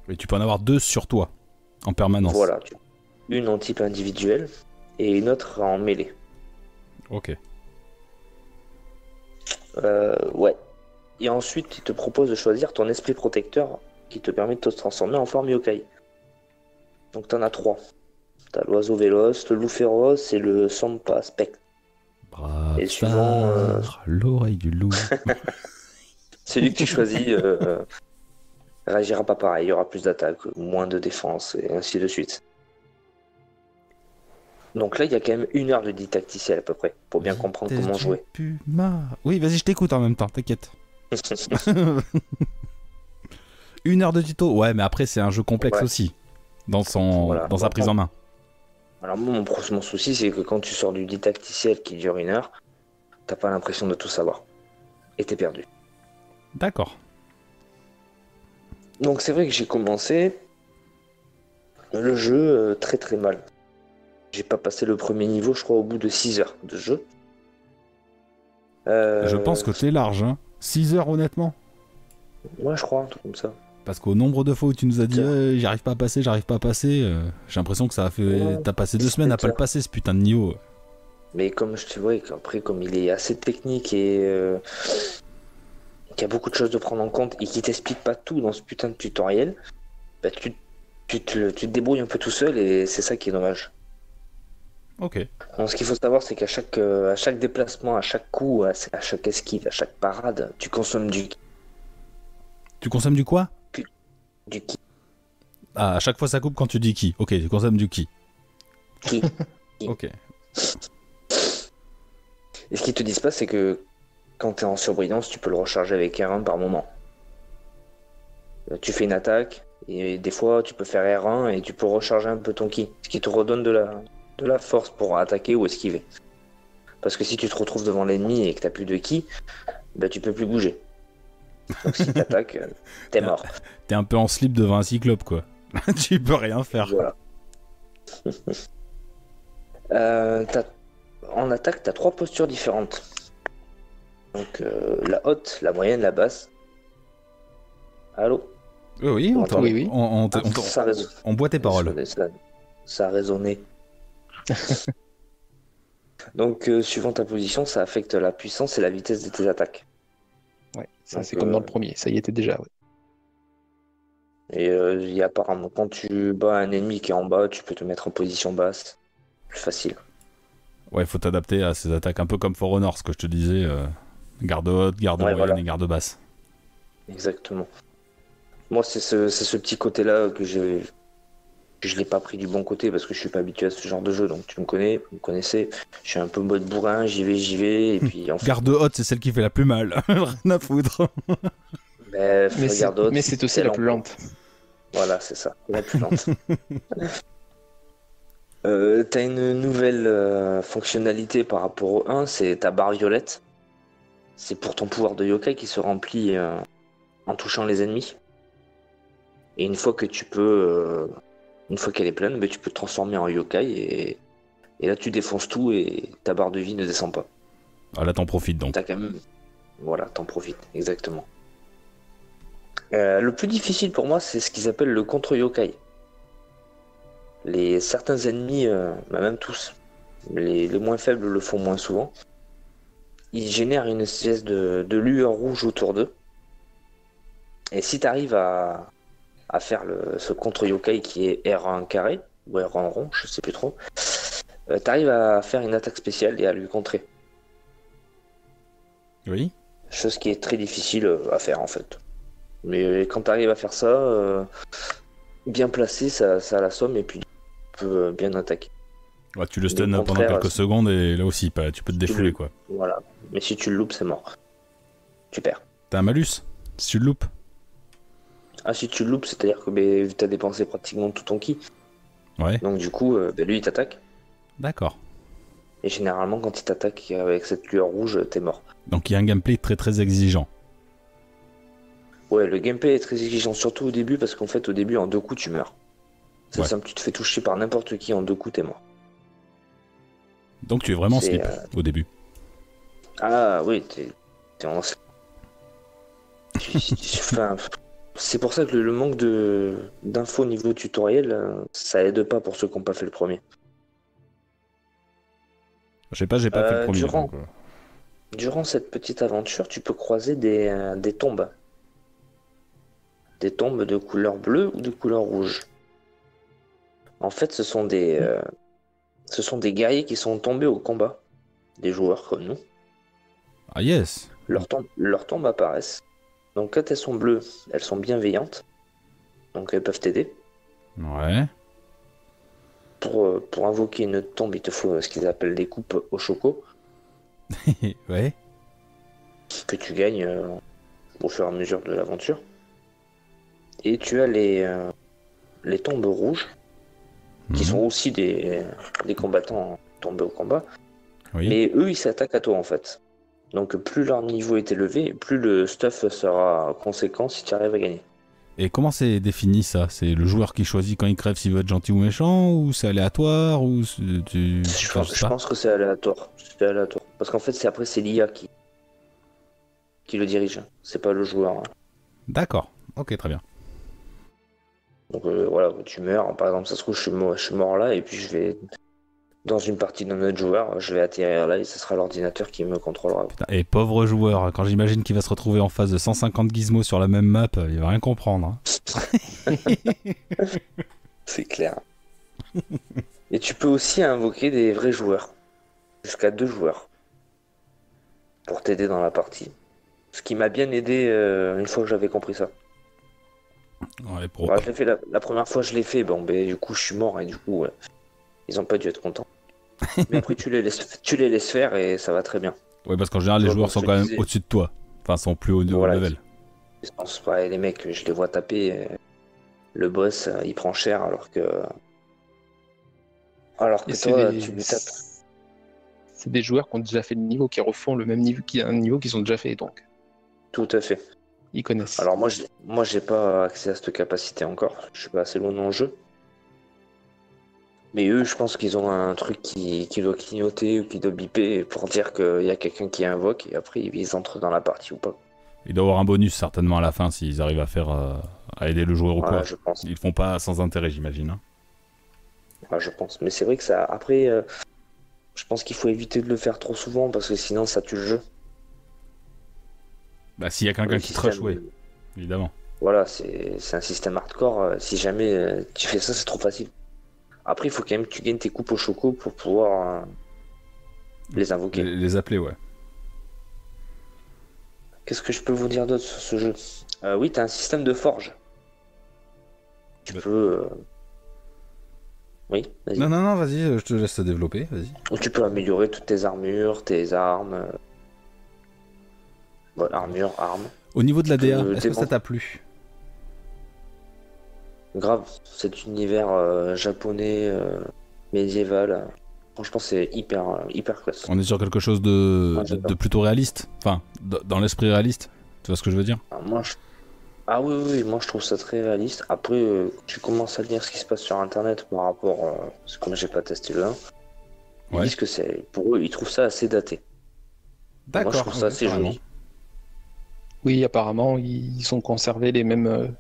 S3: Mais tu peux en avoir 2 sur toi, en permanence.
S4: Voilà. Une en type individuel et une autre en mêlée.
S3: Ok.
S4: Ouais. Et ensuite, il te propose de choisir ton esprit protecteur qui te permet de te transformer en forme yokai. Donc t'en as 3. T'as l'oiseau véloce, le loup féroce et le Sampa spectre.
S3: Brave
S4: Et suivant,
S3: l'oreille du loup.
S4: Celui que tu choisis réagira pas pareil, il y aura plus d'attaque, moins de défense, et ainsi de suite. Donc là, il y a quand même 1 heure de didacticiel à peu près, pour bien comprendre comment jouer.
S3: Puma. Oui, vas-y, je t'écoute en même temps, t'inquiète. 1 heure de tuto. Ouais, mais après, c'est un jeu complexe aussi, dans sa prise en main.
S4: Alors moi, mon souci, c'est que quand tu sors du didacticiel qui dure 1 heure, t'as pas l'impression de tout savoir. Et t'es perdu.
S3: D'accord.
S4: Donc c'est vrai que j'ai commencé le jeu très très mal. J'ai pas passé le premier niveau, je crois, au bout de 6 heures de jeu.
S3: Je pense que t'es large, hein. 6 heures, honnêtement.
S4: Ouais, je crois, un truc comme ça.
S3: Parce qu'au nombre de fois où tu nous as dit j'arrive pas à passer, j'ai l'impression que ça a fait.
S4: Ouais,
S3: T'as passé 2 semaines à pas le passer, ce putain de niveau.
S4: Mais comme je te vois, après, comme il est assez technique et qu'il y a beaucoup de choses de prendre en compte et qu'il t'explique pas tout dans ce putain de tutoriel, bah tu te débrouilles un peu tout seul et c'est ça qui est dommage.
S3: Ok.
S4: Donc, ce qu'il faut savoir, c'est qu'à chaque déplacement, à chaque coup, à chaque esquive, à chaque parade, tu consommes du
S3: Tu consommes du quoi?
S4: ki.
S3: Ah, à chaque fois ça coupe quand tu dis ki. Ok, tu consommes du ki.
S4: Ki.
S3: Ok.
S4: Et ce qu'ils te disent pas, c'est que quand tu es en surbrillance, tu peux le recharger avec R1 par moment. Tu fais une attaque, et des fois tu peux faire R1 et tu peux recharger un peu ton ki. Ce qui te redonne de la force pour attaquer ou esquiver. Parce que si tu te retrouves devant l'ennemi et que tu n'as plus de ki, bah, tu peux plus bouger. Donc si tu attaques, t'es mort.
S3: T'es un peu en slip devant un cyclope, quoi. Tu peux rien faire.
S4: Voilà. En attaque, tu as 3 postures différentes. Donc la haute, la moyenne, la basse. Allô?
S3: Oui,
S1: Oui.
S3: on boit tes paroles.
S4: Ça a résonné. Donc suivant ta position, ça affecte la puissance et la vitesse de tes attaques.
S1: Ouais, ça c'est comme dans le premier, ça y était déjà. Ouais.
S4: Et il y a apparemment, quand tu bats un ennemi qui est en bas, tu peux te mettre en position basse. Plus facile.
S3: Ouais, faut t'adapter à ces attaques, un peu comme For Honor, ce que je te disais. Garde haute, garde moyenne et garde basse.
S4: Exactement. Moi, c'est ce petit côté-là que je l'ai pas pris du bon côté parce que je suis pas habitué à ce genre de jeu. Donc tu me connais, vous me connaissez. Je suis un peu mode bourrin, j'y vais. Et puis,
S3: garde haute, c'est celle qui fait la plus mal. Rien à foutre.
S4: Mais
S1: c'est aussi la plus lente.
S4: Voilà, c'est ça, la plus lente. T'as une nouvelle fonctionnalité par rapport au 1, c'est ta barre violette. C'est pour ton pouvoir de yokai qui se remplit en touchant les ennemis. Et une fois que une fois qu'elle est pleine, tu peux te transformer en yokai et là tu défonces tout et ta barre de vie ne descend pas.
S3: Ah là t'en profites donc.
S4: T'as quand même... Voilà, t'en profites, exactement. Le plus difficile pour moi, c'est ce qu'ils appellent le contre-yokai. Certains ennemis, même tous, les moins faibles le font moins souvent. Ils génèrent une espèce de lueur rouge autour d'eux. Et si tu arrives à faire ce contre-yokai qui est R1 carré, ou R1 rond, je sais plus trop, tu arrives à faire une attaque spéciale et à lui contrer.
S3: Oui.
S4: Chose qui est très difficile à faire en fait. Mais quand tu arrives à faire ça, bien placé, ça l'assomme et puis tu peux bien attaquer.
S3: Ouais, tu le stun pendant quelques secondes et là aussi, tu peux te défouler quoi.
S4: Voilà. Mais si tu le loupes, c'est mort. Tu perds.
S3: T'as un malus si tu le loupes.
S4: Ah, si tu le loupes, c'est-à-dire que t'as dépensé pratiquement tout ton ki.
S3: Ouais.
S4: Donc du coup, lui il t'attaque.
S3: D'accord.
S4: Et généralement, quand il t'attaque avec cette lueur rouge, t'es mort.
S3: Donc il y a un gameplay très très exigeant.
S4: Ouais, le gameplay est très exigeant, surtout au début, parce qu'en fait, au début, en 2 coups, tu meurs. C'est simple, tu te fais toucher par n'importe qui, en 2 coups, t'es mort.
S3: Donc tu es vraiment slip au début.
S4: Ah oui, t'es vraiment slip. Enfin, c'est pour ça que le manque d'infos niveau tutoriel, ça aide pas pour ceux qui n'ont pas fait le premier.
S3: J'ai pas fait le premier.
S4: Durant cette petite aventure, tu peux croiser des tombes. des tombes de couleur bleue ou de couleur rouge. En fait, ce sont des guerriers qui sont tombés au combat, des joueurs comme nous.
S3: Ah yes.
S4: Leurs tombes apparaissent. Donc quand elles sont bleues, elles sont bienveillantes. Donc elles peuvent t'aider.
S3: Ouais.
S4: Pour invoquer une tombe, il te faut ce qu'ils appellent des coupes au choco,
S3: Ouais.
S4: que tu gagnes au fur et à mesure de l'aventure. Et tu as les tombes rouges, qui sont aussi des combattants tombés au combat.
S3: Oui.
S4: Mais eux, ils s'attaquent à toi en fait. Donc plus leur niveau est élevé, plus le stuff sera conséquent si tu arrives à gagner.
S3: Et comment c'est défini ça? C'est le joueur qui choisit quand il crève s'il veut être gentil ou méchant, ou c'est aléatoire, ou
S4: Je pense que c'est aléatoire. C'est aléatoire. Parce qu'en fait, c'est l'IA qui le dirige. C'est pas le joueur, hein.
S3: D'accord. Ok, très bien.
S4: Donc voilà, tu meurs. Par exemple, ça se trouve, je suis mort là, et puis je vais dans une partie d'un autre joueur, je vais atterrir là, et ce sera l'ordinateur qui me contrôlera.
S3: Putain, et pauvre joueur, quand j'imagine qu'il va se retrouver en face de 150 gizmos sur la même map, il va rien comprendre. Hein.
S4: C'est clair. Et tu peux aussi invoquer des vrais joueurs. Jusqu'à 2 joueurs. Pour t'aider dans la partie. Ce qui m'a bien aidé une fois que j'avais compris ça.
S3: Ouais,
S4: Bah, je l'ai fait la première fois, je l'ai fait. Bon, ben, du coup, je suis mort et du coup, ils ont pas dû être contents. Mais après, tu les laisses faire et ça va très bien.
S3: Ouais, parce qu'en général, les joueurs sont quand même au-dessus de toi. Enfin, sont plus haut level.
S4: Je pense pas, les mecs, je les vois taper. Le boss, il prend cher alors que toi, tu lui tapes.
S1: C'est des joueurs qui ont déjà fait le niveau, qui refont le même niveau, un niveau qu'ils ont déjà fait, donc.
S4: Tout à fait.
S1: Ils connaissent.
S4: Alors moi, j'ai pas accès à cette capacité encore. Je suis pas assez loin dans le jeu. Mais eux, je pense qu'ils ont un truc qui doit clignoter ou qui doit biper pour dire qu'il y a quelqu'un qui invoque et après ils entrent dans la partie ou pas.
S3: Il doit y avoir un bonus certainement à la fin s'ils arrivent à aider le joueur ou quoi.
S4: Je pense.
S3: Ils le font pas sans intérêt, j'imagine. Hein.
S4: Ouais, je pense. Mais c'est vrai que ça. Après, je pense qu'il faut éviter de le faire trop souvent parce que sinon ça tue le jeu.
S3: Bah, s'il y a quelqu'un qui trush, oui, évidemment.
S4: Voilà, c'est un système hardcore. Si jamais tu fais ça, c'est trop facile. Après, il faut quand même que tu gagnes tes coupes au choco pour pouvoir les invoquer.
S3: Les appeler, ouais.
S4: Qu'est-ce que je peux vous dire d'autre sur ce jeu? Oui, tu as un système de forge. Tu peux... Oui, vas-y.
S3: Non, vas-y, je te laisse te développer, vas-y.
S4: Où tu peux améliorer toutes tes armures, tes armes. Armure, armes.
S3: Au niveau de la DA, est-ce que ça t'a plu?
S4: Grave, cet univers japonais médiéval, franchement c'est hyper classe.
S3: On est sur quelque chose de plutôt réaliste, enfin dans l'esprit réaliste, tu vois ce que je veux dire?
S4: Oui, moi je trouve ça très réaliste. Après tu commences à lire ce qui se passe sur internet par rapport, parce que moi j'ai pas testé le 1, ils disent que pour eux ils trouvent ça assez daté.
S3: D'accord.
S4: Moi je trouve ça assez joli.
S1: Oui, apparemment ils ont conservé les mêmes...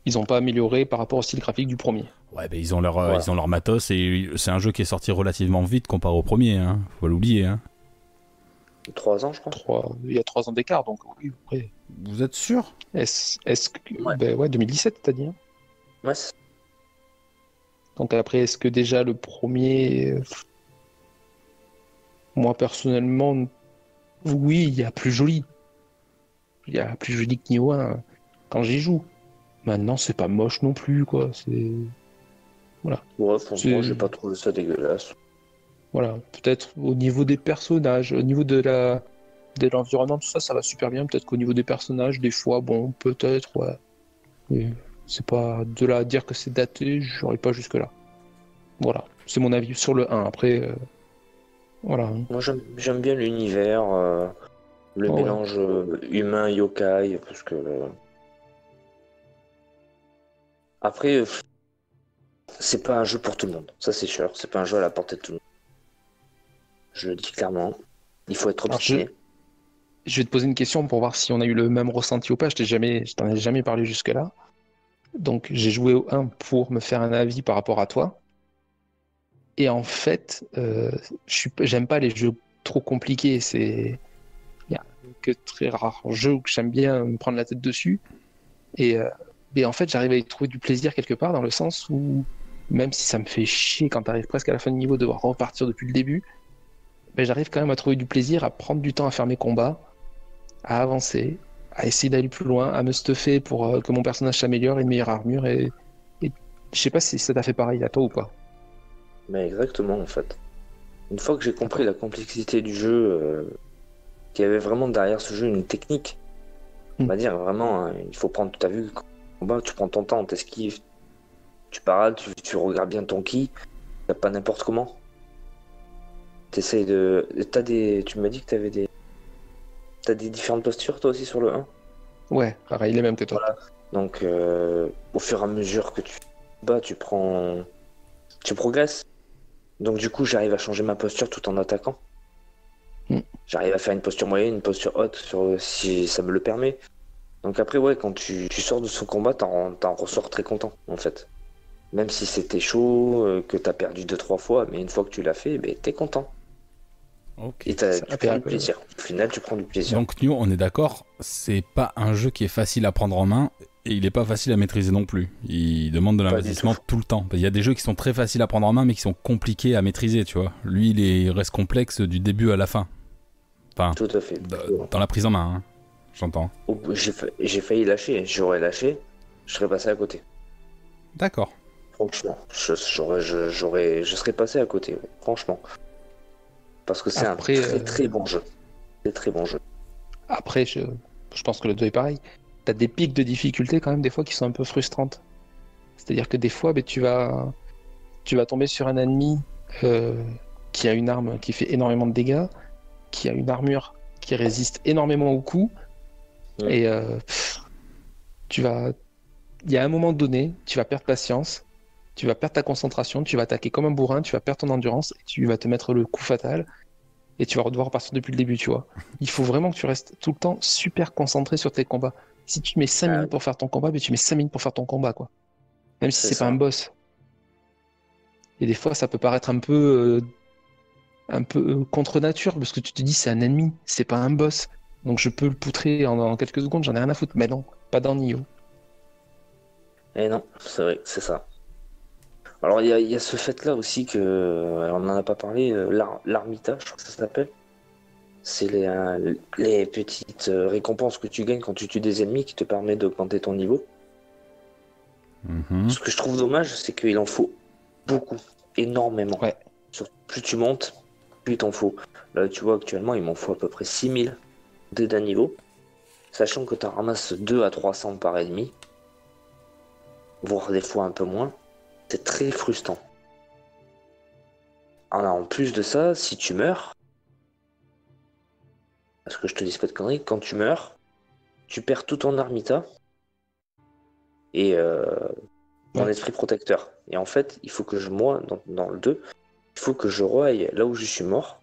S1: Ils n'ont pas amélioré par rapport au style graphique du premier.
S3: Ouais, bah ils ont leur matos et c'est un jeu qui est sorti relativement vite comparé au premier, hein. Faut l'oublier. Hein.
S4: 3 ans, je crois.
S1: Il y a 3 ans d'écart, donc oui. Après.
S3: Vous êtes sûr?
S1: Est-ce que... 2017, t'as dit. Hein.
S4: Ouais.
S1: Donc après, est-ce que déjà le premier... Moi, personnellement, oui, il y a plus joli. Il y a plus joli que Nioh 1 quand j'y joue. Maintenant, c'est pas moche non plus, quoi. C'est... Voilà.
S4: Ouais, franchement, j'ai pas trouvé ça dégueulasse.
S1: Voilà. Peut-être au niveau des personnages, au niveau de l'environnement, tout ça, ça va super bien. Peut-être qu'au niveau des personnages, des fois, bon, peut-être, ouais. Mais c'est pas de là à dire que c'est daté, j'aurais pas jusque-là. Voilà. C'est mon avis sur le 1. Après, voilà.
S4: Moi, j'aime bien l'univers, le mélange humain yokai, parce que... Après, c'est pas un jeu pour tout le monde, ça c'est sûr. C'est pas un jeu à la portée de tout le monde. Je le dis clairement. Il faut être obstiné.
S1: Je vais te poser une question pour voir si on a eu le même ressenti ou pas. Je t'en ai jamais parlé jusque-là. Donc j'ai joué au 1 pour me faire un avis par rapport à toi. Et en fait, j'aime pas les jeux trop compliqués. Il y a que très rares jeux que j'aime bien me prendre la tête dessus. Et, et en fait, j'arrive à y trouver du plaisir quelque part, dans le sens où, même si ça me fait chier quand t'arrives presque à la fin du niveau de devoir repartir depuis le début, ben, j'arrive quand même à trouver du plaisir, à prendre du temps à faire mes combats, à avancer, à essayer d'aller plus loin, à me stuffer pour que mon personnage s'améliore, ait une meilleure armure. Et je sais pas si ça t'a fait pareil à toi ou pas.
S4: Mais exactement, en fait. Une fois que j'ai compris la complexité du jeu, qu'il y avait vraiment derrière ce jeu une technique, on va dire vraiment, hein, il faut prendre, t'as vu, combat, tu prends ton temps, t'esquives, tu parades, tu regardes bien ton ki, t'as pas n'importe comment. T'essayes de. Tu m'as dit que t'as des différentes postures toi aussi sur le 1.
S1: Ouais, pareil, les mêmes que toi.
S4: Voilà. Donc au fur et à mesure que tu bats, tu progresses. Donc du coup, j'arrive à changer ma posture tout en attaquant. J'arrive à faire une posture moyenne, une posture haute, si ça me le permet. Donc après, ouais, quand tu sors de ce combat, t'en ressors très content, en fait. Même si c'était chaud, que t'as perdu 2-3 fois, mais une fois que tu l'as fait, ben, t'es content.
S3: Ok.
S4: Et tu prends du plaisir. Au final, tu prends du plaisir.
S3: Donc Nioh, on est d'accord, c'est pas un jeu qui est facile à prendre en main et il est pas facile à maîtriser non plus. Il demande de l'investissement tout le temps. Il y a des jeux qui sont très faciles à prendre en main mais qui sont compliqués à maîtriser, tu vois. Lui, il reste complexe du début à la fin. Enfin,
S4: tout à fait.
S3: Dans la prise en main, hein, j'entends.
S4: J'ai failli lâcher. J'aurais lâché, je serais passé à côté.
S3: D'accord.
S4: Franchement, je serais passé à côté, franchement. Parce que c'est un très bon jeu. C'est très bon jeu.
S1: Après, je pense que le 2 est pareil. T'as des pics de difficulté quand même des fois qui sont un peu frustrantes. C'est-à-dire que des fois, ben, tu vas tomber sur un ennemi qui a une arme qui fait énormément de dégâts, qui a une armure qui résiste énormément aux coups. Et il y a un moment donné, tu vas perdre patience, tu vas perdre ta concentration, tu vas attaquer comme un bourrin, tu vas perdre ton endurance, et tu vas te mettre le coup fatal, et tu vas devoir repartir depuis le début, tu vois. Il faut vraiment que tu restes tout le temps super concentré sur tes combats. Si tu mets 5 minutes pour faire ton combat, mais tu mets 5 minutes pour faire ton combat, quoi. Même si c'est pas un boss. Et des fois, ça peut paraître un peu contre nature, parce que tu te dis c'est un ennemi, c'est pas un boss. Donc je peux le poutrer en quelques secondes, j'en ai rien à foutre. Mais non, pas dans Nioh.
S4: Et non, c'est vrai, c'est ça. Alors il y a ce fait-là aussi que, on n'en a pas parlé, l'Armita, je crois que ça s'appelle. C'est les petites récompenses que tu gagnes quand tu tues des ennemis qui te permettent d'augmenter ton niveau. Ce que je trouve dommage, c'est qu'il en faut beaucoup, énormément.
S1: Ouais.
S4: Plus tu montes, plus il t'en faut. Là, tu vois, actuellement, il m'en faut à peu près 6000 d'un niveau, sachant que tu en ramasses 2 à 300 par ennemi, voire des fois un peu moins. C'est très frustrant. Alors, en plus de ça, si tu meurs, parce que je te dis pas de conneries, quand tu meurs, tu perds tout ton Armita et mon esprit protecteur. Et en fait, il faut que moi, dans le 2, il faut que je reaille là où je suis mort,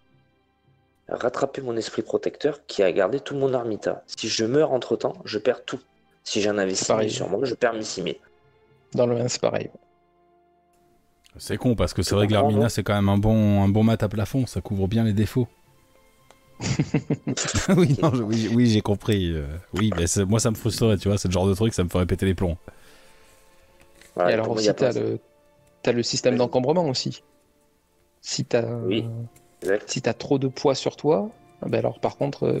S4: rattraper mon esprit protecteur qui a gardé tout mon Armita. Si je meurs entre temps, je perds tout. Si j'en avais 6000 sur moi, je perds mes 6000.
S1: Dans le 1, c'est pareil.
S3: C'est con parce que c'est vrai que l'Armina c'est quand même un bon mat à plafond, ça couvre bien les défauts. Oui, j'ai compris. Oui, mais moi ça me frustrerait, tu vois, c'est le genre de truc, ça me ferait péter les plombs.
S1: Voilà, et alors aussi, t'as le système d'encombrement aussi. Si t'as trop de poids sur toi, ben alors par contre,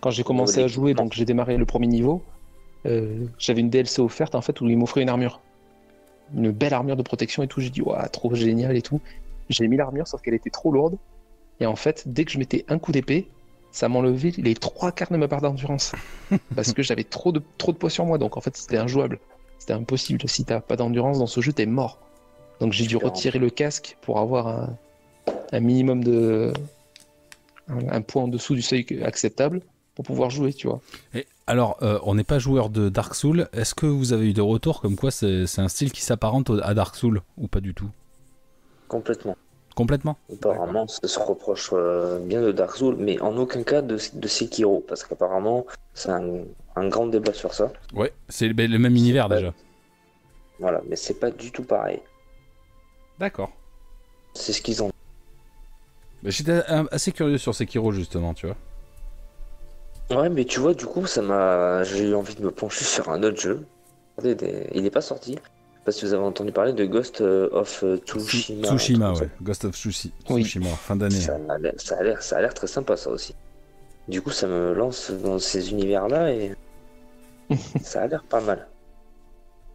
S1: quand j'ai commencé à jouer, donc j'ai démarré le premier niveau, j'avais une DLC offerte en fait où il m'offrait une armure. Une belle armure de protection et tout. J'ai dit, waouh, trop génial et tout. J'ai mis l'armure, sauf qu'elle était trop lourde. Et en fait, dès que je mettais un coup d'épée, ça m'enlevait les 3/4 de ma barre d'endurance. Parce que j'avais trop de poids sur moi. Donc en fait, c'était injouable. C'était impossible. Si t'as pas d'endurance dans ce jeu, t'es mort. Donc j'ai dû retirer le casque pour avoir un minimum de. Un poids en dessous du seuil acceptable pour pouvoir jouer, tu vois.
S3: Et alors, on n'est pas joueur de Dark Souls. Est-ce que vous avez eu des retours comme quoi c'est un style qui s'apparente à Dark Souls ou pas du tout?
S4: Complètement.
S3: Apparemment,
S4: ça se reproche bien de Dark Souls, mais en aucun cas de Sekiro, parce qu'apparemment, c'est un grand débat sur ça.
S3: Ouais, c'est le même univers déjà.
S4: Voilà, mais c'est pas du tout pareil.
S3: D'accord.
S4: C'est ce qu'ils ont.
S3: J'étais assez curieux sur Sekiro justement, tu vois.
S4: Ouais, mais tu vois, du coup, j'ai eu envie de me pencher sur un autre jeu. Il n'est pas sorti. Je sais pas si vous avez entendu parler de Ghost of Tsushima. Un truc
S3: Tsushima,
S4: comme ça.
S3: ouais. Ghost of
S1: Oui.
S3: Tsushima, fin d'année.
S4: Ça a l'air très sympa, ça aussi. Du coup, ça me lance dans ces univers-là et ça a l'air pas mal.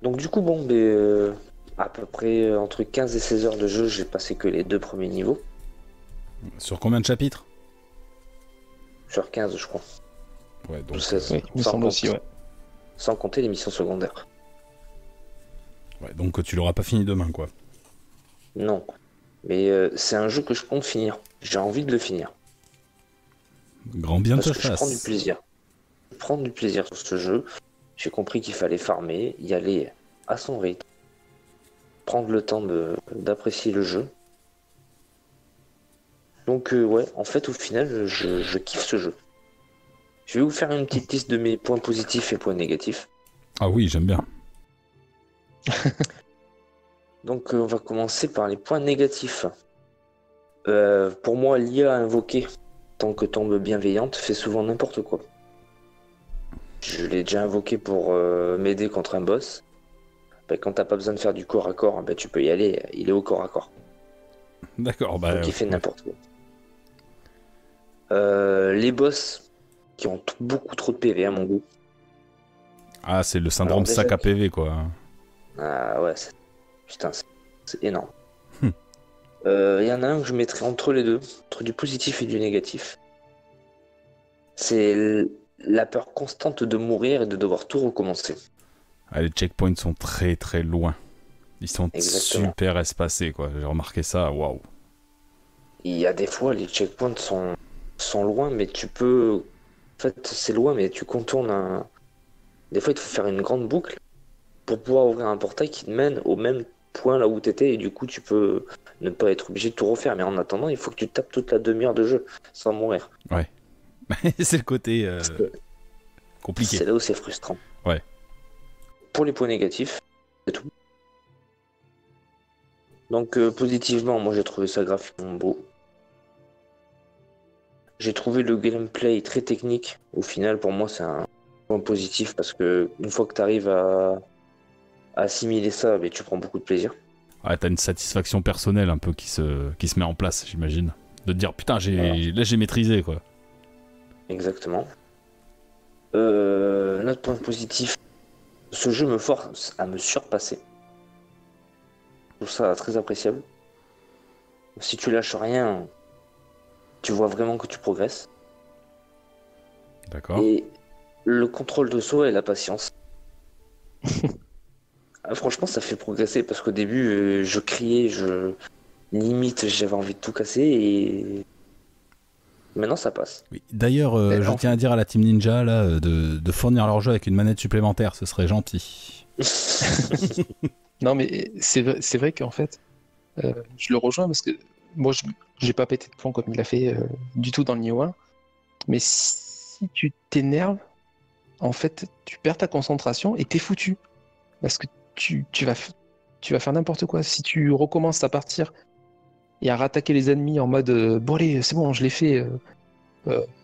S4: Donc, du coup, bon, à peu près entre 15 et 16 heures de jeu, j'ai passé que les 2 premiers niveaux.
S3: Sur combien de chapitres?
S4: Sur 15, je crois.
S3: Ouais,
S4: Ou
S3: donc
S4: 16.
S1: Oui, il me semble aussi, ouais.
S4: Sans compter les missions secondaires.
S3: ouais, donc tu l'auras pas fini demain, quoi.
S4: Non. Mais c'est un jeu que je compte finir. J'ai envie de le finir.
S3: Grand bien
S4: Parce
S3: te
S4: que je prends du
S3: fasse.
S4: plaisir. Je prends du plaisir sur ce jeu. J'ai compris qu'il fallait farmer, y aller à son rythme, prendre le temps d'apprécier le jeu. Donc ouais, en fait au final, je kiffe ce jeu. Je vais vous faire une petite liste de mes points positifs et points négatifs.
S3: Ah oui, j'aime bien.
S4: Donc on va commencer par les points négatifs. Pour moi, l'IA invoquée, tant que tombe bienveillante, fait souvent n'importe quoi. Je l'ai déjà invoqué pour m'aider contre un boss. Quand t'as pas besoin de faire du corps à corps, tu peux y aller, il est au corps à corps.
S3: D'accord, bah.
S4: Donc il fait
S3: ouais.
S4: n'importe quoi. Les boss qui ont beaucoup trop de PV à mon goût.
S3: Ah, c'est le syndrome
S4: Alors, déjà,
S3: sac à PV, quoi.
S4: Ah ouais, putain, c'est énorme. Il y en a un que je mettrais entre les deux, entre du positif et du négatif. C'est la peur constante de mourir et de devoir tout recommencer.
S3: Ah, les checkpoints sont très très loin. Ils sont
S4: Exactement.
S3: super espacés, quoi. J'ai remarqué ça, waouh.
S4: Il y a des fois, les checkpoints sont loin, mais tu peux... En fait, c'est loin, mais tu contournes un... Des fois, il te faut faire une grande boucle pour pouvoir ouvrir un portail qui te mène au même point là où tu étais, et du coup, tu peux ne pas être obligé de tout refaire. Mais en attendant, il faut que tu tapes toute la demi-heure de jeu sans mourir.
S3: Ouais. C'est le côté compliqué.
S4: C'est là où c'est frustrant.
S3: Ouais.
S4: Pour les points négatifs, c'est tout. Donc, positivement, moi, j'ai trouvé ça graphiquement beau. J'ai trouvé le gameplay très technique. Au final, pour moi, c'est un point positif parce que une fois que tu arrives à assimiler ça, tu prends beaucoup de plaisir.
S3: Ouais, t'as une satisfaction personnelle un peu qui se met en place, j'imagine. De te dire, putain, là j'ai maîtrisé, quoi.
S4: Exactement. Notre point positif, ce jeu me force à me surpasser. Je trouve ça très appréciable. Si tu lâches rien, tu vois vraiment que tu progresses.
S3: D'accord.
S4: Et le contrôle de soi et la patience. Franchement, ça fait progresser parce qu'au début, je criais, limite, j'avais envie de tout casser et maintenant ça passe.
S3: Oui. D'ailleurs, je tiens à dire à la Team Ninja là, de fournir leur jeu avec une manette supplémentaire, ce serait gentil.
S1: Non, mais c'est vrai qu'en fait, je le rejoins parce que moi, j'ai pas pété de plomb comme il a fait du tout dans le Nioh 1. Mais si tu t'énerves, en fait, tu perds ta concentration et t'es foutu. Parce que tu vas faire n'importe quoi. Si tu recommences à partir et à rattaquer les ennemis en mode bon, allez, c'est bon, je l'ai fait,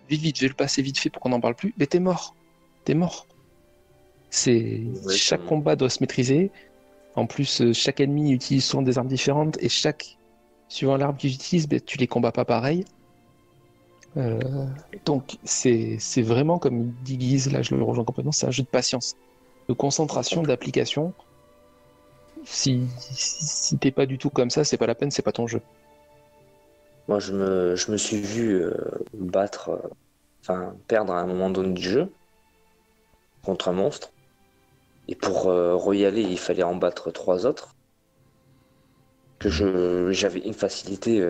S1: vite, je vais le passer vite fait pour qu'on n'en parle plus, mais t'es mort. T'es mort. Chaque combat doit se maîtriser. En plus, chaque ennemi utilise souvent des armes différentes et suivant l'arme qu'ils utilisent, tu les combats pas pareil. Donc c'est vraiment comme il dit Guise, là je le rejoins complètement, c'est un jeu de patience, de concentration, d'application. Si t'es pas du tout comme ça, c'est pas la peine, c'est pas ton jeu.
S4: Moi je me suis vu perdre à un moment donné du jeu contre un monstre. Et pour y aller, il fallait en battre 3 autres. Que j'avais une facilité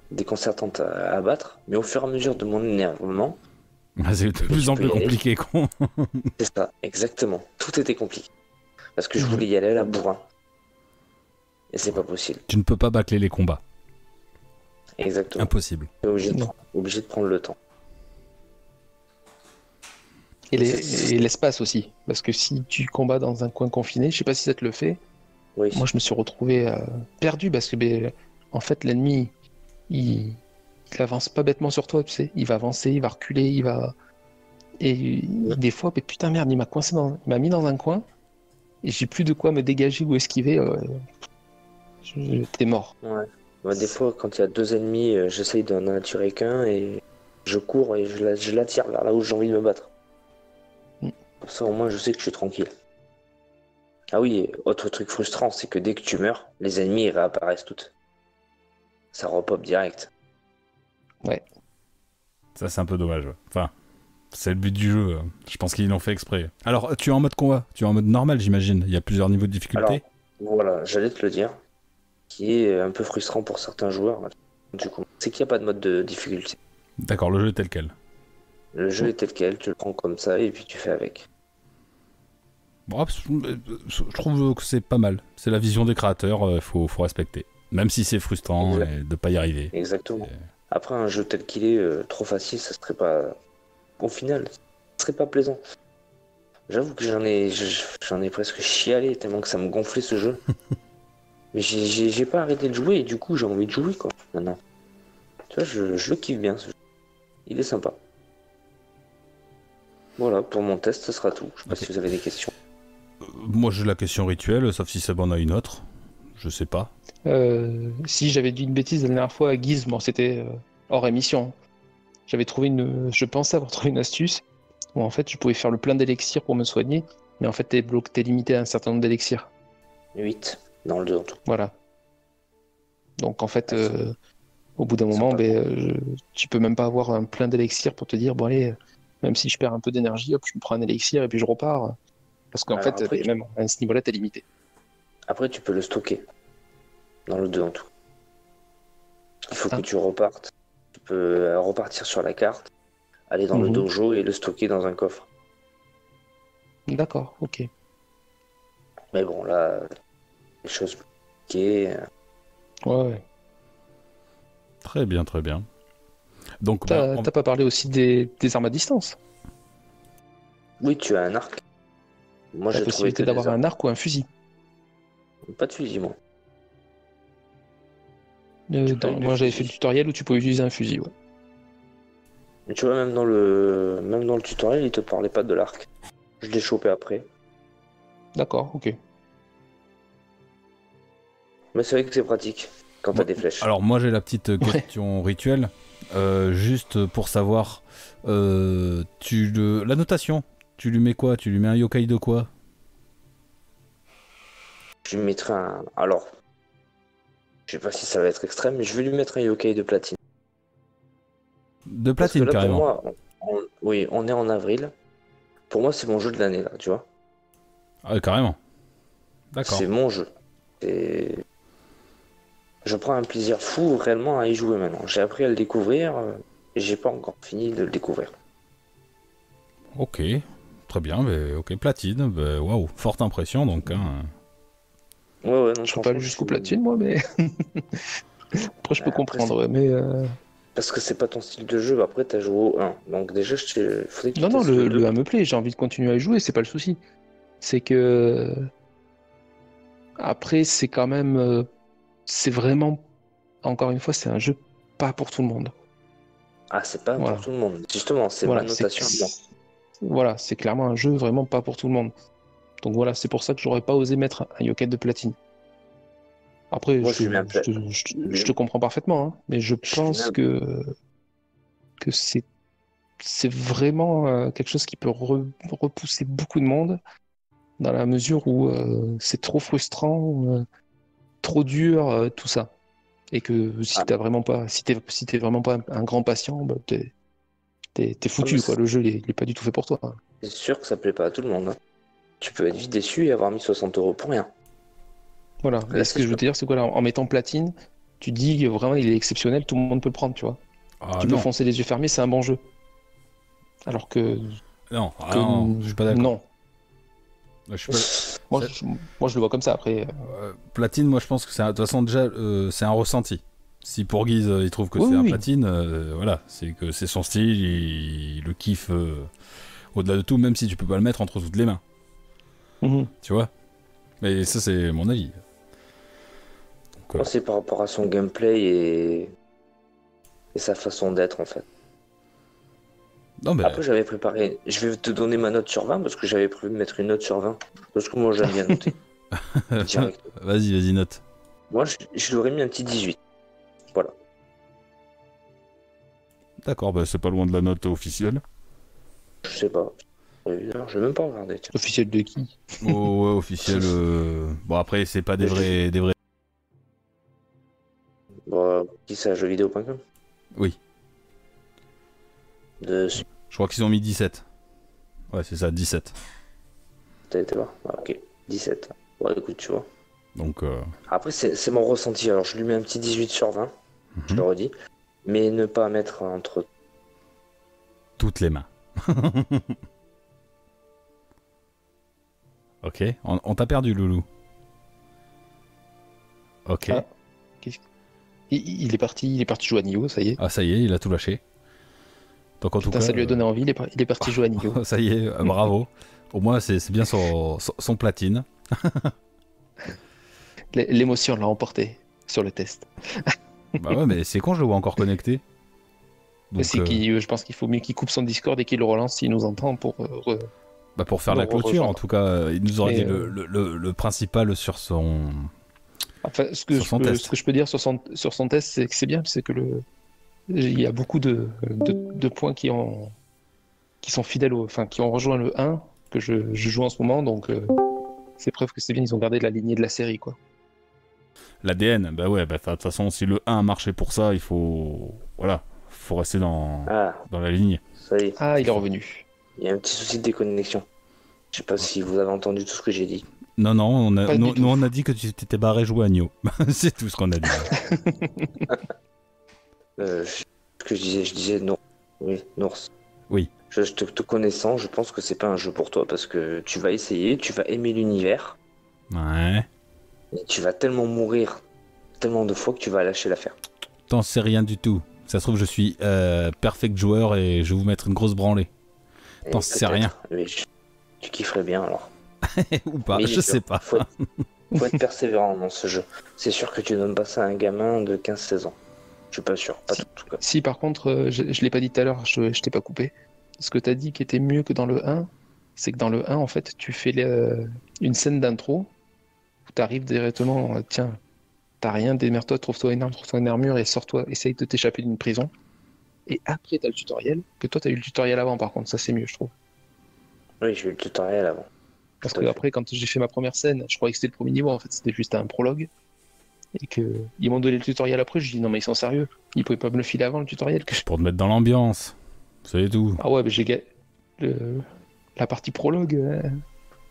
S4: déconcertante à battre. Mais au fur et à mesure de mon énervement...
S3: C'est de plus en plus compliqué, con.
S4: C'est ça, exactement. Tout était compliqué. Parce que je voulais y aller à la bourrin. Et c'est pas possible.
S3: Tu ne peux pas bâcler les combats.
S4: Exactement.
S3: Impossible.
S4: T'es obligé de prendre le temps.
S1: Et l'espace aussi. Parce que si tu combats dans un coin confiné, je sais pas si ça te le fait.
S4: Oui.
S1: Moi, je me suis retrouvé perdu parce que, en fait, l'ennemi, il avance pas bêtement sur toi, tu sais. Il va avancer, il va reculer, il va Et des fois, mais putain, merde, il m'a mis dans un coin et j'ai plus de quoi me dégager ou esquiver. T'es mort.
S4: Ouais. Moi, des fois, quand il y a deux ennemis, j'essaye d'en attirer qu'un et je cours et je l'attire vers là où j'ai envie de me battre.
S1: Mm.
S4: Comme ça, au moins, je sais que je suis tranquille. Ah oui, et autre truc frustrant, c'est que dès que tu meurs, les ennemis ils réapparaissent toutes. Ça repop direct.
S1: Ouais.
S3: Ça, c'est un peu dommage. Ouais. Enfin, c'est le but du jeu. Je pense qu'ils l'ont fait exprès. Alors, tu es en mode combat. Tu es en mode normal, j'imagine. Il y a plusieurs niveaux de difficulté.
S4: Alors, voilà, j'allais te le dire, qui est un peu frustrant pour certains joueurs. Du coup, c'est qu'il n'y a pas de mode de difficulté.
S3: D'accord, le jeu est tel quel.
S4: Le jeu est tel quel, tu le prends comme ça et puis tu fais avec.
S3: Bon, je trouve que c'est pas mal. C'est la vision des créateurs, faut respecter. Même si c'est frustrant
S4: Exact.
S3: de ne pas y arriver.
S4: Exactement. Après, un jeu tel qu'il est, trop facile, ça serait pas. Au final, ça serait pas plaisant. J'avoue que j'en ai presque chialé tellement que ça me gonflait ce jeu. Mais j'ai pas arrêté de jouer et du coup j'ai envie de jouer quoi. Maintenant. Tu vois, je le kiffe bien ce jeu. Il est sympa. Voilà, pour mon test, ce sera tout. Je sais pas si vous avez des questions.
S3: Moi, j'ai la question rituelle, sauf si Seb en a une autre. Je sais pas.
S1: Si j'avais dit une bêtise la dernière fois à Guise, bon, c'était hors émission. Je pensais avoir trouvé une astuce où en fait je pouvais faire le plein d'élixir pour me soigner, mais en fait t'es limité à un certain nombre d'élixirs.
S4: 8 dans le 2 en tout.
S1: Voilà. Donc en fait,
S4: Ah,
S1: au bout d'un
S4: c'est
S1: moment,
S4: pas
S1: tu peux même pas avoir un plein d'élixir pour te dire, bon allez, même si je perds un peu d'énergie, hop, je me prends un élixir et puis je repars. Parce qu'en
S4: Alors,
S1: fait,
S4: après,
S1: même à ce niveau-là, t'es limité.
S4: Après, tu peux le stocker dans le 2 en tout. Il faut
S1: Ah.
S4: que tu repartes. Tu peux repartir sur la carte, aller dans le
S1: Mhm.
S4: dojo et le stocker dans un coffre.
S1: D'accord, ok.
S4: Mais bon, là, les choses plus compliquées.
S1: Ouais.
S3: Très bien, très bien. Donc,
S1: T'as pas parlé aussi des armes à distance.
S4: Oui, tu as un arc. Moi,
S1: La
S4: j'ai trouvé
S1: possibilité
S4: que
S1: d'avoir un arc ou un fusil.
S4: Pas de fusil, moi.
S1: Moi, j'avais fait le tutoriel où tu pouvais utiliser un fusil, ouais.
S4: Mais tu vois, même dans le tutoriel, il te parlait pas de l'arc. Je l'ai chopé après.
S1: D'accord, ok.
S4: Mais c'est vrai que c'est pratique quand t'as des flèches.
S3: Alors, moi, j'ai la petite question rituelle. Juste pour savoir, la notation, tu lui mets quoi? Tu lui mets un yokai de quoi?
S4: Je lui mettrai un. Alors, je sais pas si ça va être extrême, mais je vais lui mettre un yokai de platine.
S3: De
S4: Parce que
S3: platine,
S4: là,
S3: carrément.
S4: pour moi, oui, on est en avril. Pour moi, c'est mon jeu de l'année, là, tu vois.
S3: Ah, carrément. D'accord.
S4: C'est mon jeu. Et je prends un plaisir fou réellement à y jouer maintenant. J'ai appris à le découvrir et j'ai pas encore fini de le découvrir.
S3: Ok, très bien. Mais, ok, platine. Waouh, forte impression, donc. Hein.
S4: Ouais, non,
S1: Je serais pas allé
S4: franchement,
S1: jusqu'au platine, moi, mais. Après, je peux
S4: Après,
S1: comprendre, ouais, mais.
S4: Parce que c'est pas ton style de jeu, après t'as joué au 1. Donc déjà, faudrait que tu
S1: Non,
S4: testes le 2.
S1: le 1 me plaît, j'ai envie de continuer à y jouer, c'est pas le souci. C'est que. Après, c'est quand même. C'est vraiment. Encore une fois, c'est un jeu pas pour tout le monde.
S4: Ah, c'est pas
S1: Voilà.
S4: pour tout le monde. Justement, c'est ma
S1: Voilà,
S4: notation. Bon.
S1: voilà, c'est clairement un jeu vraiment pas pour tout le monde. Donc voilà, c'est pour ça que j'aurais pas osé mettre un yokai de platine. Après,
S4: Moi, je lui mets un
S1: je te comprends parfaitement, hein, mais je
S4: Je lui mets
S1: pense
S4: un-
S1: que c'est vraiment quelque chose qui peut repousser beaucoup de monde dans la mesure où c'est trop frustrant, trop dur, tout ça. Et que si
S4: Ah,
S1: t'es vraiment pas un grand patient, bah, t'es
S4: ah, mais
S1: foutu, quoi. Le jeu, il est pas du tout fait pour toi.
S4: c'est sûr que ça plaît pas à tout le monde. Hein. Tu peux être vite déçu et avoir mis 60 € pour rien.
S1: Voilà.
S4: Là,
S1: Et ce que je veux te dire, c'est quoi, là, en mettant platine, tu dis que vraiment il est exceptionnel, tout le monde peut le prendre, tu vois.
S3: Ah,
S1: Tu peux
S3: non.
S1: foncer les yeux fermés, c'est un bon jeu. Alors que,
S3: Non, non, je suis pas d'accord.
S1: non.
S3: Je suis pas...
S1: Moi, je le vois comme ça. Après,
S3: platine, moi je pense que c'est de toute façon déjà c'est un ressenti. Si pour Guise il trouve que
S1: Oui,
S3: c'est un
S1: oui.
S3: platine, voilà, c'est que c'est son style, il le kiffe au-delà de tout, même si tu peux pas le mettre entre toutes les mains,
S1: Mhm.
S3: tu vois. Mais ça c'est mon avis. Donc,
S4: Moi, c'est par rapport à son gameplay et sa façon d'être en fait.
S3: Non, mais
S4: Après, j'avais préparé. Je vais te donner ma note sur 20 parce que j'avais prévu de mettre une note sur 20. Parce que moi, j'aime bien noter. Direct.
S3: vas-y, note.
S4: Moi, je lui aurais mis un petit 18. Voilà.
S3: D'accord, bah c'est pas loin de la note officielle.
S4: Je sais pas. Je vais même pas regarder. Tiens.
S1: Officiel de qui?
S3: Oh, ouais, officielle. Bon, après, c'est pas des vrais.
S4: Bon, qui ça, jeuxvideo.com
S3: Oui,
S4: de...
S3: je crois qu'ils ont mis 17. Ouais, c'est ça, 17.
S4: T'as été voir ok, 17. Bon, écoute, tu vois.
S3: Donc,
S4: Après, c'est mon ressenti. Alors, je lui mets un petit 18 sur 20. Je le redis. Mais ne pas mettre entre...
S3: toutes les mains. Ok, on t'a perdu, Loulou. Ok.
S1: Ah. Il est parti jouer à Nioh, ça y est.
S3: Ah, ça y est, il a tout lâché. Donc, en tout
S1: Putain,
S3: cas,
S1: ça lui a donné envie, il est parti jouer à Nioh.
S3: ça y est, bravo. Au moins, c'est bien son platine.
S1: L'émotion l'a emporté sur le test.
S3: Bah ouais, mais c'est quand je le vois encore connecté. Donc,
S1: Je pense qu'il faut mieux qu'il coupe son Discord et qu'il le relance s'il nous entend pour...
S3: bah pour faire
S1: Non,
S3: la clôture,
S1: rejoindre.
S3: en tout cas, il nous aura
S1: Mais,
S3: dit le principal sur son...
S1: Enfin, ce que je peux dire sur son test, c'est que c'est bien, c'est que il y a beaucoup de points qui sont fidèles, qui ont rejoint le 1 que je joue en ce moment, donc c'est preuve que c'est bien, ils ont gardé la lignée de la série, quoi.
S3: L'ADN, bah ouais, bah de toute façon, si le 1 a marché pour ça, il faut... Voilà, faut rester dans la lignée.
S4: Ça y est.
S1: Ah, il est revenu.
S4: Il y a un petit souci de déconnexion. Je sais pas si vous avez entendu tout ce que j'ai dit.
S3: Non,
S1: Pas du tout.
S3: nous on a dit que tu t'étais barré jouer à Nioh. C'est tout ce qu'on a dit.
S4: Ce que je disais non. Oui, Nours.
S3: Oui.
S4: Te connaissant, je pense que c'est pas un jeu pour toi parce que tu vas essayer, tu vas aimer l'univers
S3: Ouais.
S4: et tu vas tellement mourir tellement de fois que tu vas lâcher l'affaire.
S3: T'en sais rien du tout. Ça se trouve, je suis perfect joueur et je vais vous mettre une grosse branlée.
S4: Et
S3: T'en sais rien.
S4: Mais tu kifferais bien alors.
S3: Ou pas,
S4: Mais il est
S3: je
S4: dur.
S3: sais pas.
S4: Faut être persévérant dans ce jeu. C'est sûr que tu donnes pas ça à un gamin de 15-16 ans. Je suis pas sûr, pas
S1: Si.
S4: tout cas.
S1: Si, par contre, je l'ai pas dit tout à l'heure, je t'ai pas coupé. Ce que t'as dit qui était mieux que dans le 1, c'est que dans le 1, en fait, tu fais une scène d'intro où t'arrives directement, tiens, t'as rien, démerde-toi, trouve-toi une armure et sors-toi, essaye de t'échapper d'une prison. Et après, t'as le tutoriel, que toi, t'as eu le tutoriel avant, par contre, ça c'est mieux, je trouve.
S4: Oui, j'ai eu le tutoriel avant.
S1: Parce
S4: Tout à
S1: que
S4: fait.
S1: après, quand j'ai fait ma première scène, je croyais que c'était le premier niveau, en fait, c'était juste un prologue. Et que ils m'ont donné le tutoriel après, je dis non, mais ils sont sérieux, ils pouvaient pas me le filer avant le tutoriel.
S3: Pour te mettre dans l'ambiance. C'est tout.
S1: Ah ouais, mais la partie prologue,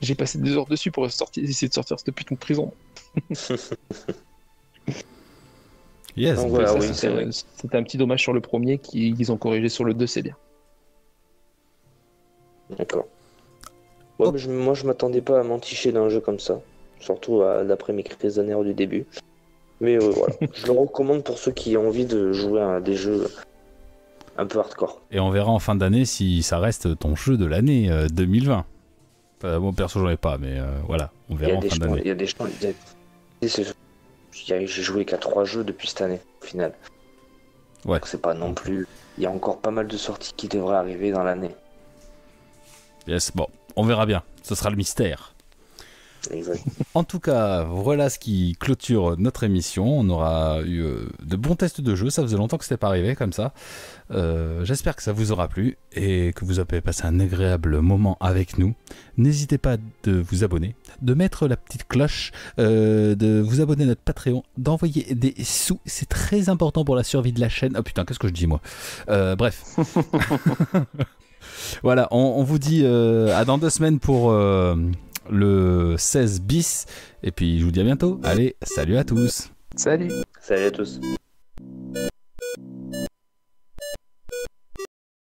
S1: j'ai passé 2 heures dessus pour essayer de sortir cette putain de prison.
S3: Yes.
S4: Donc voilà,
S1: Ça,
S4: oui, c'est vrai.
S1: c'était un petit dommage sur le premier qu'ils ont corrigé sur le 2, c'est bien.
S4: D'accord. Ouais, mais moi, je m'attendais pas à m'enticher d'un jeu comme ça. Surtout d'après mes questionnaires du début. Mais voilà. Je le recommande pour ceux qui ont envie de jouer à des jeux un peu hardcore.
S3: Et on verra en fin d'année si ça reste ton jeu de l'année 2020. Enfin, bon, perso, j'en ai pas, mais voilà, on
S4: Il y
S3: verra
S4: a
S3: en
S4: des
S3: fin
S4: gens,
S3: d'année.
S4: il y a des gens. J'ai joué qu'à 3 jeux depuis cette année, au final.
S3: Ouais.
S4: Donc c'est pas non plus. Il y a encore pas mal de sorties qui devraient arriver dans l'année.
S3: Yes, bon, on verra bien. Ce sera le mystère.
S4: Exact.
S3: En tout cas, voilà ce qui clôture notre émission. On aura eu de bons tests de jeux. Ça faisait longtemps que c'était pas arrivé comme ça. J'espère que ça vous aura plu et que vous avez passé un agréable moment avec nous. N'hésitez pas de vous abonner, de mettre la petite cloche, de vous abonner à notre Patreon, d'envoyer des sous. C'est très important pour la survie de la chaîne. Oh putain, qu'est-ce que je dis moi bref. Voilà, on vous dit à dans 2 semaines pour le 16 bis. Et puis je vous dis à bientôt. Allez, salut à tous.
S1: Salut!
S4: Salut à tous.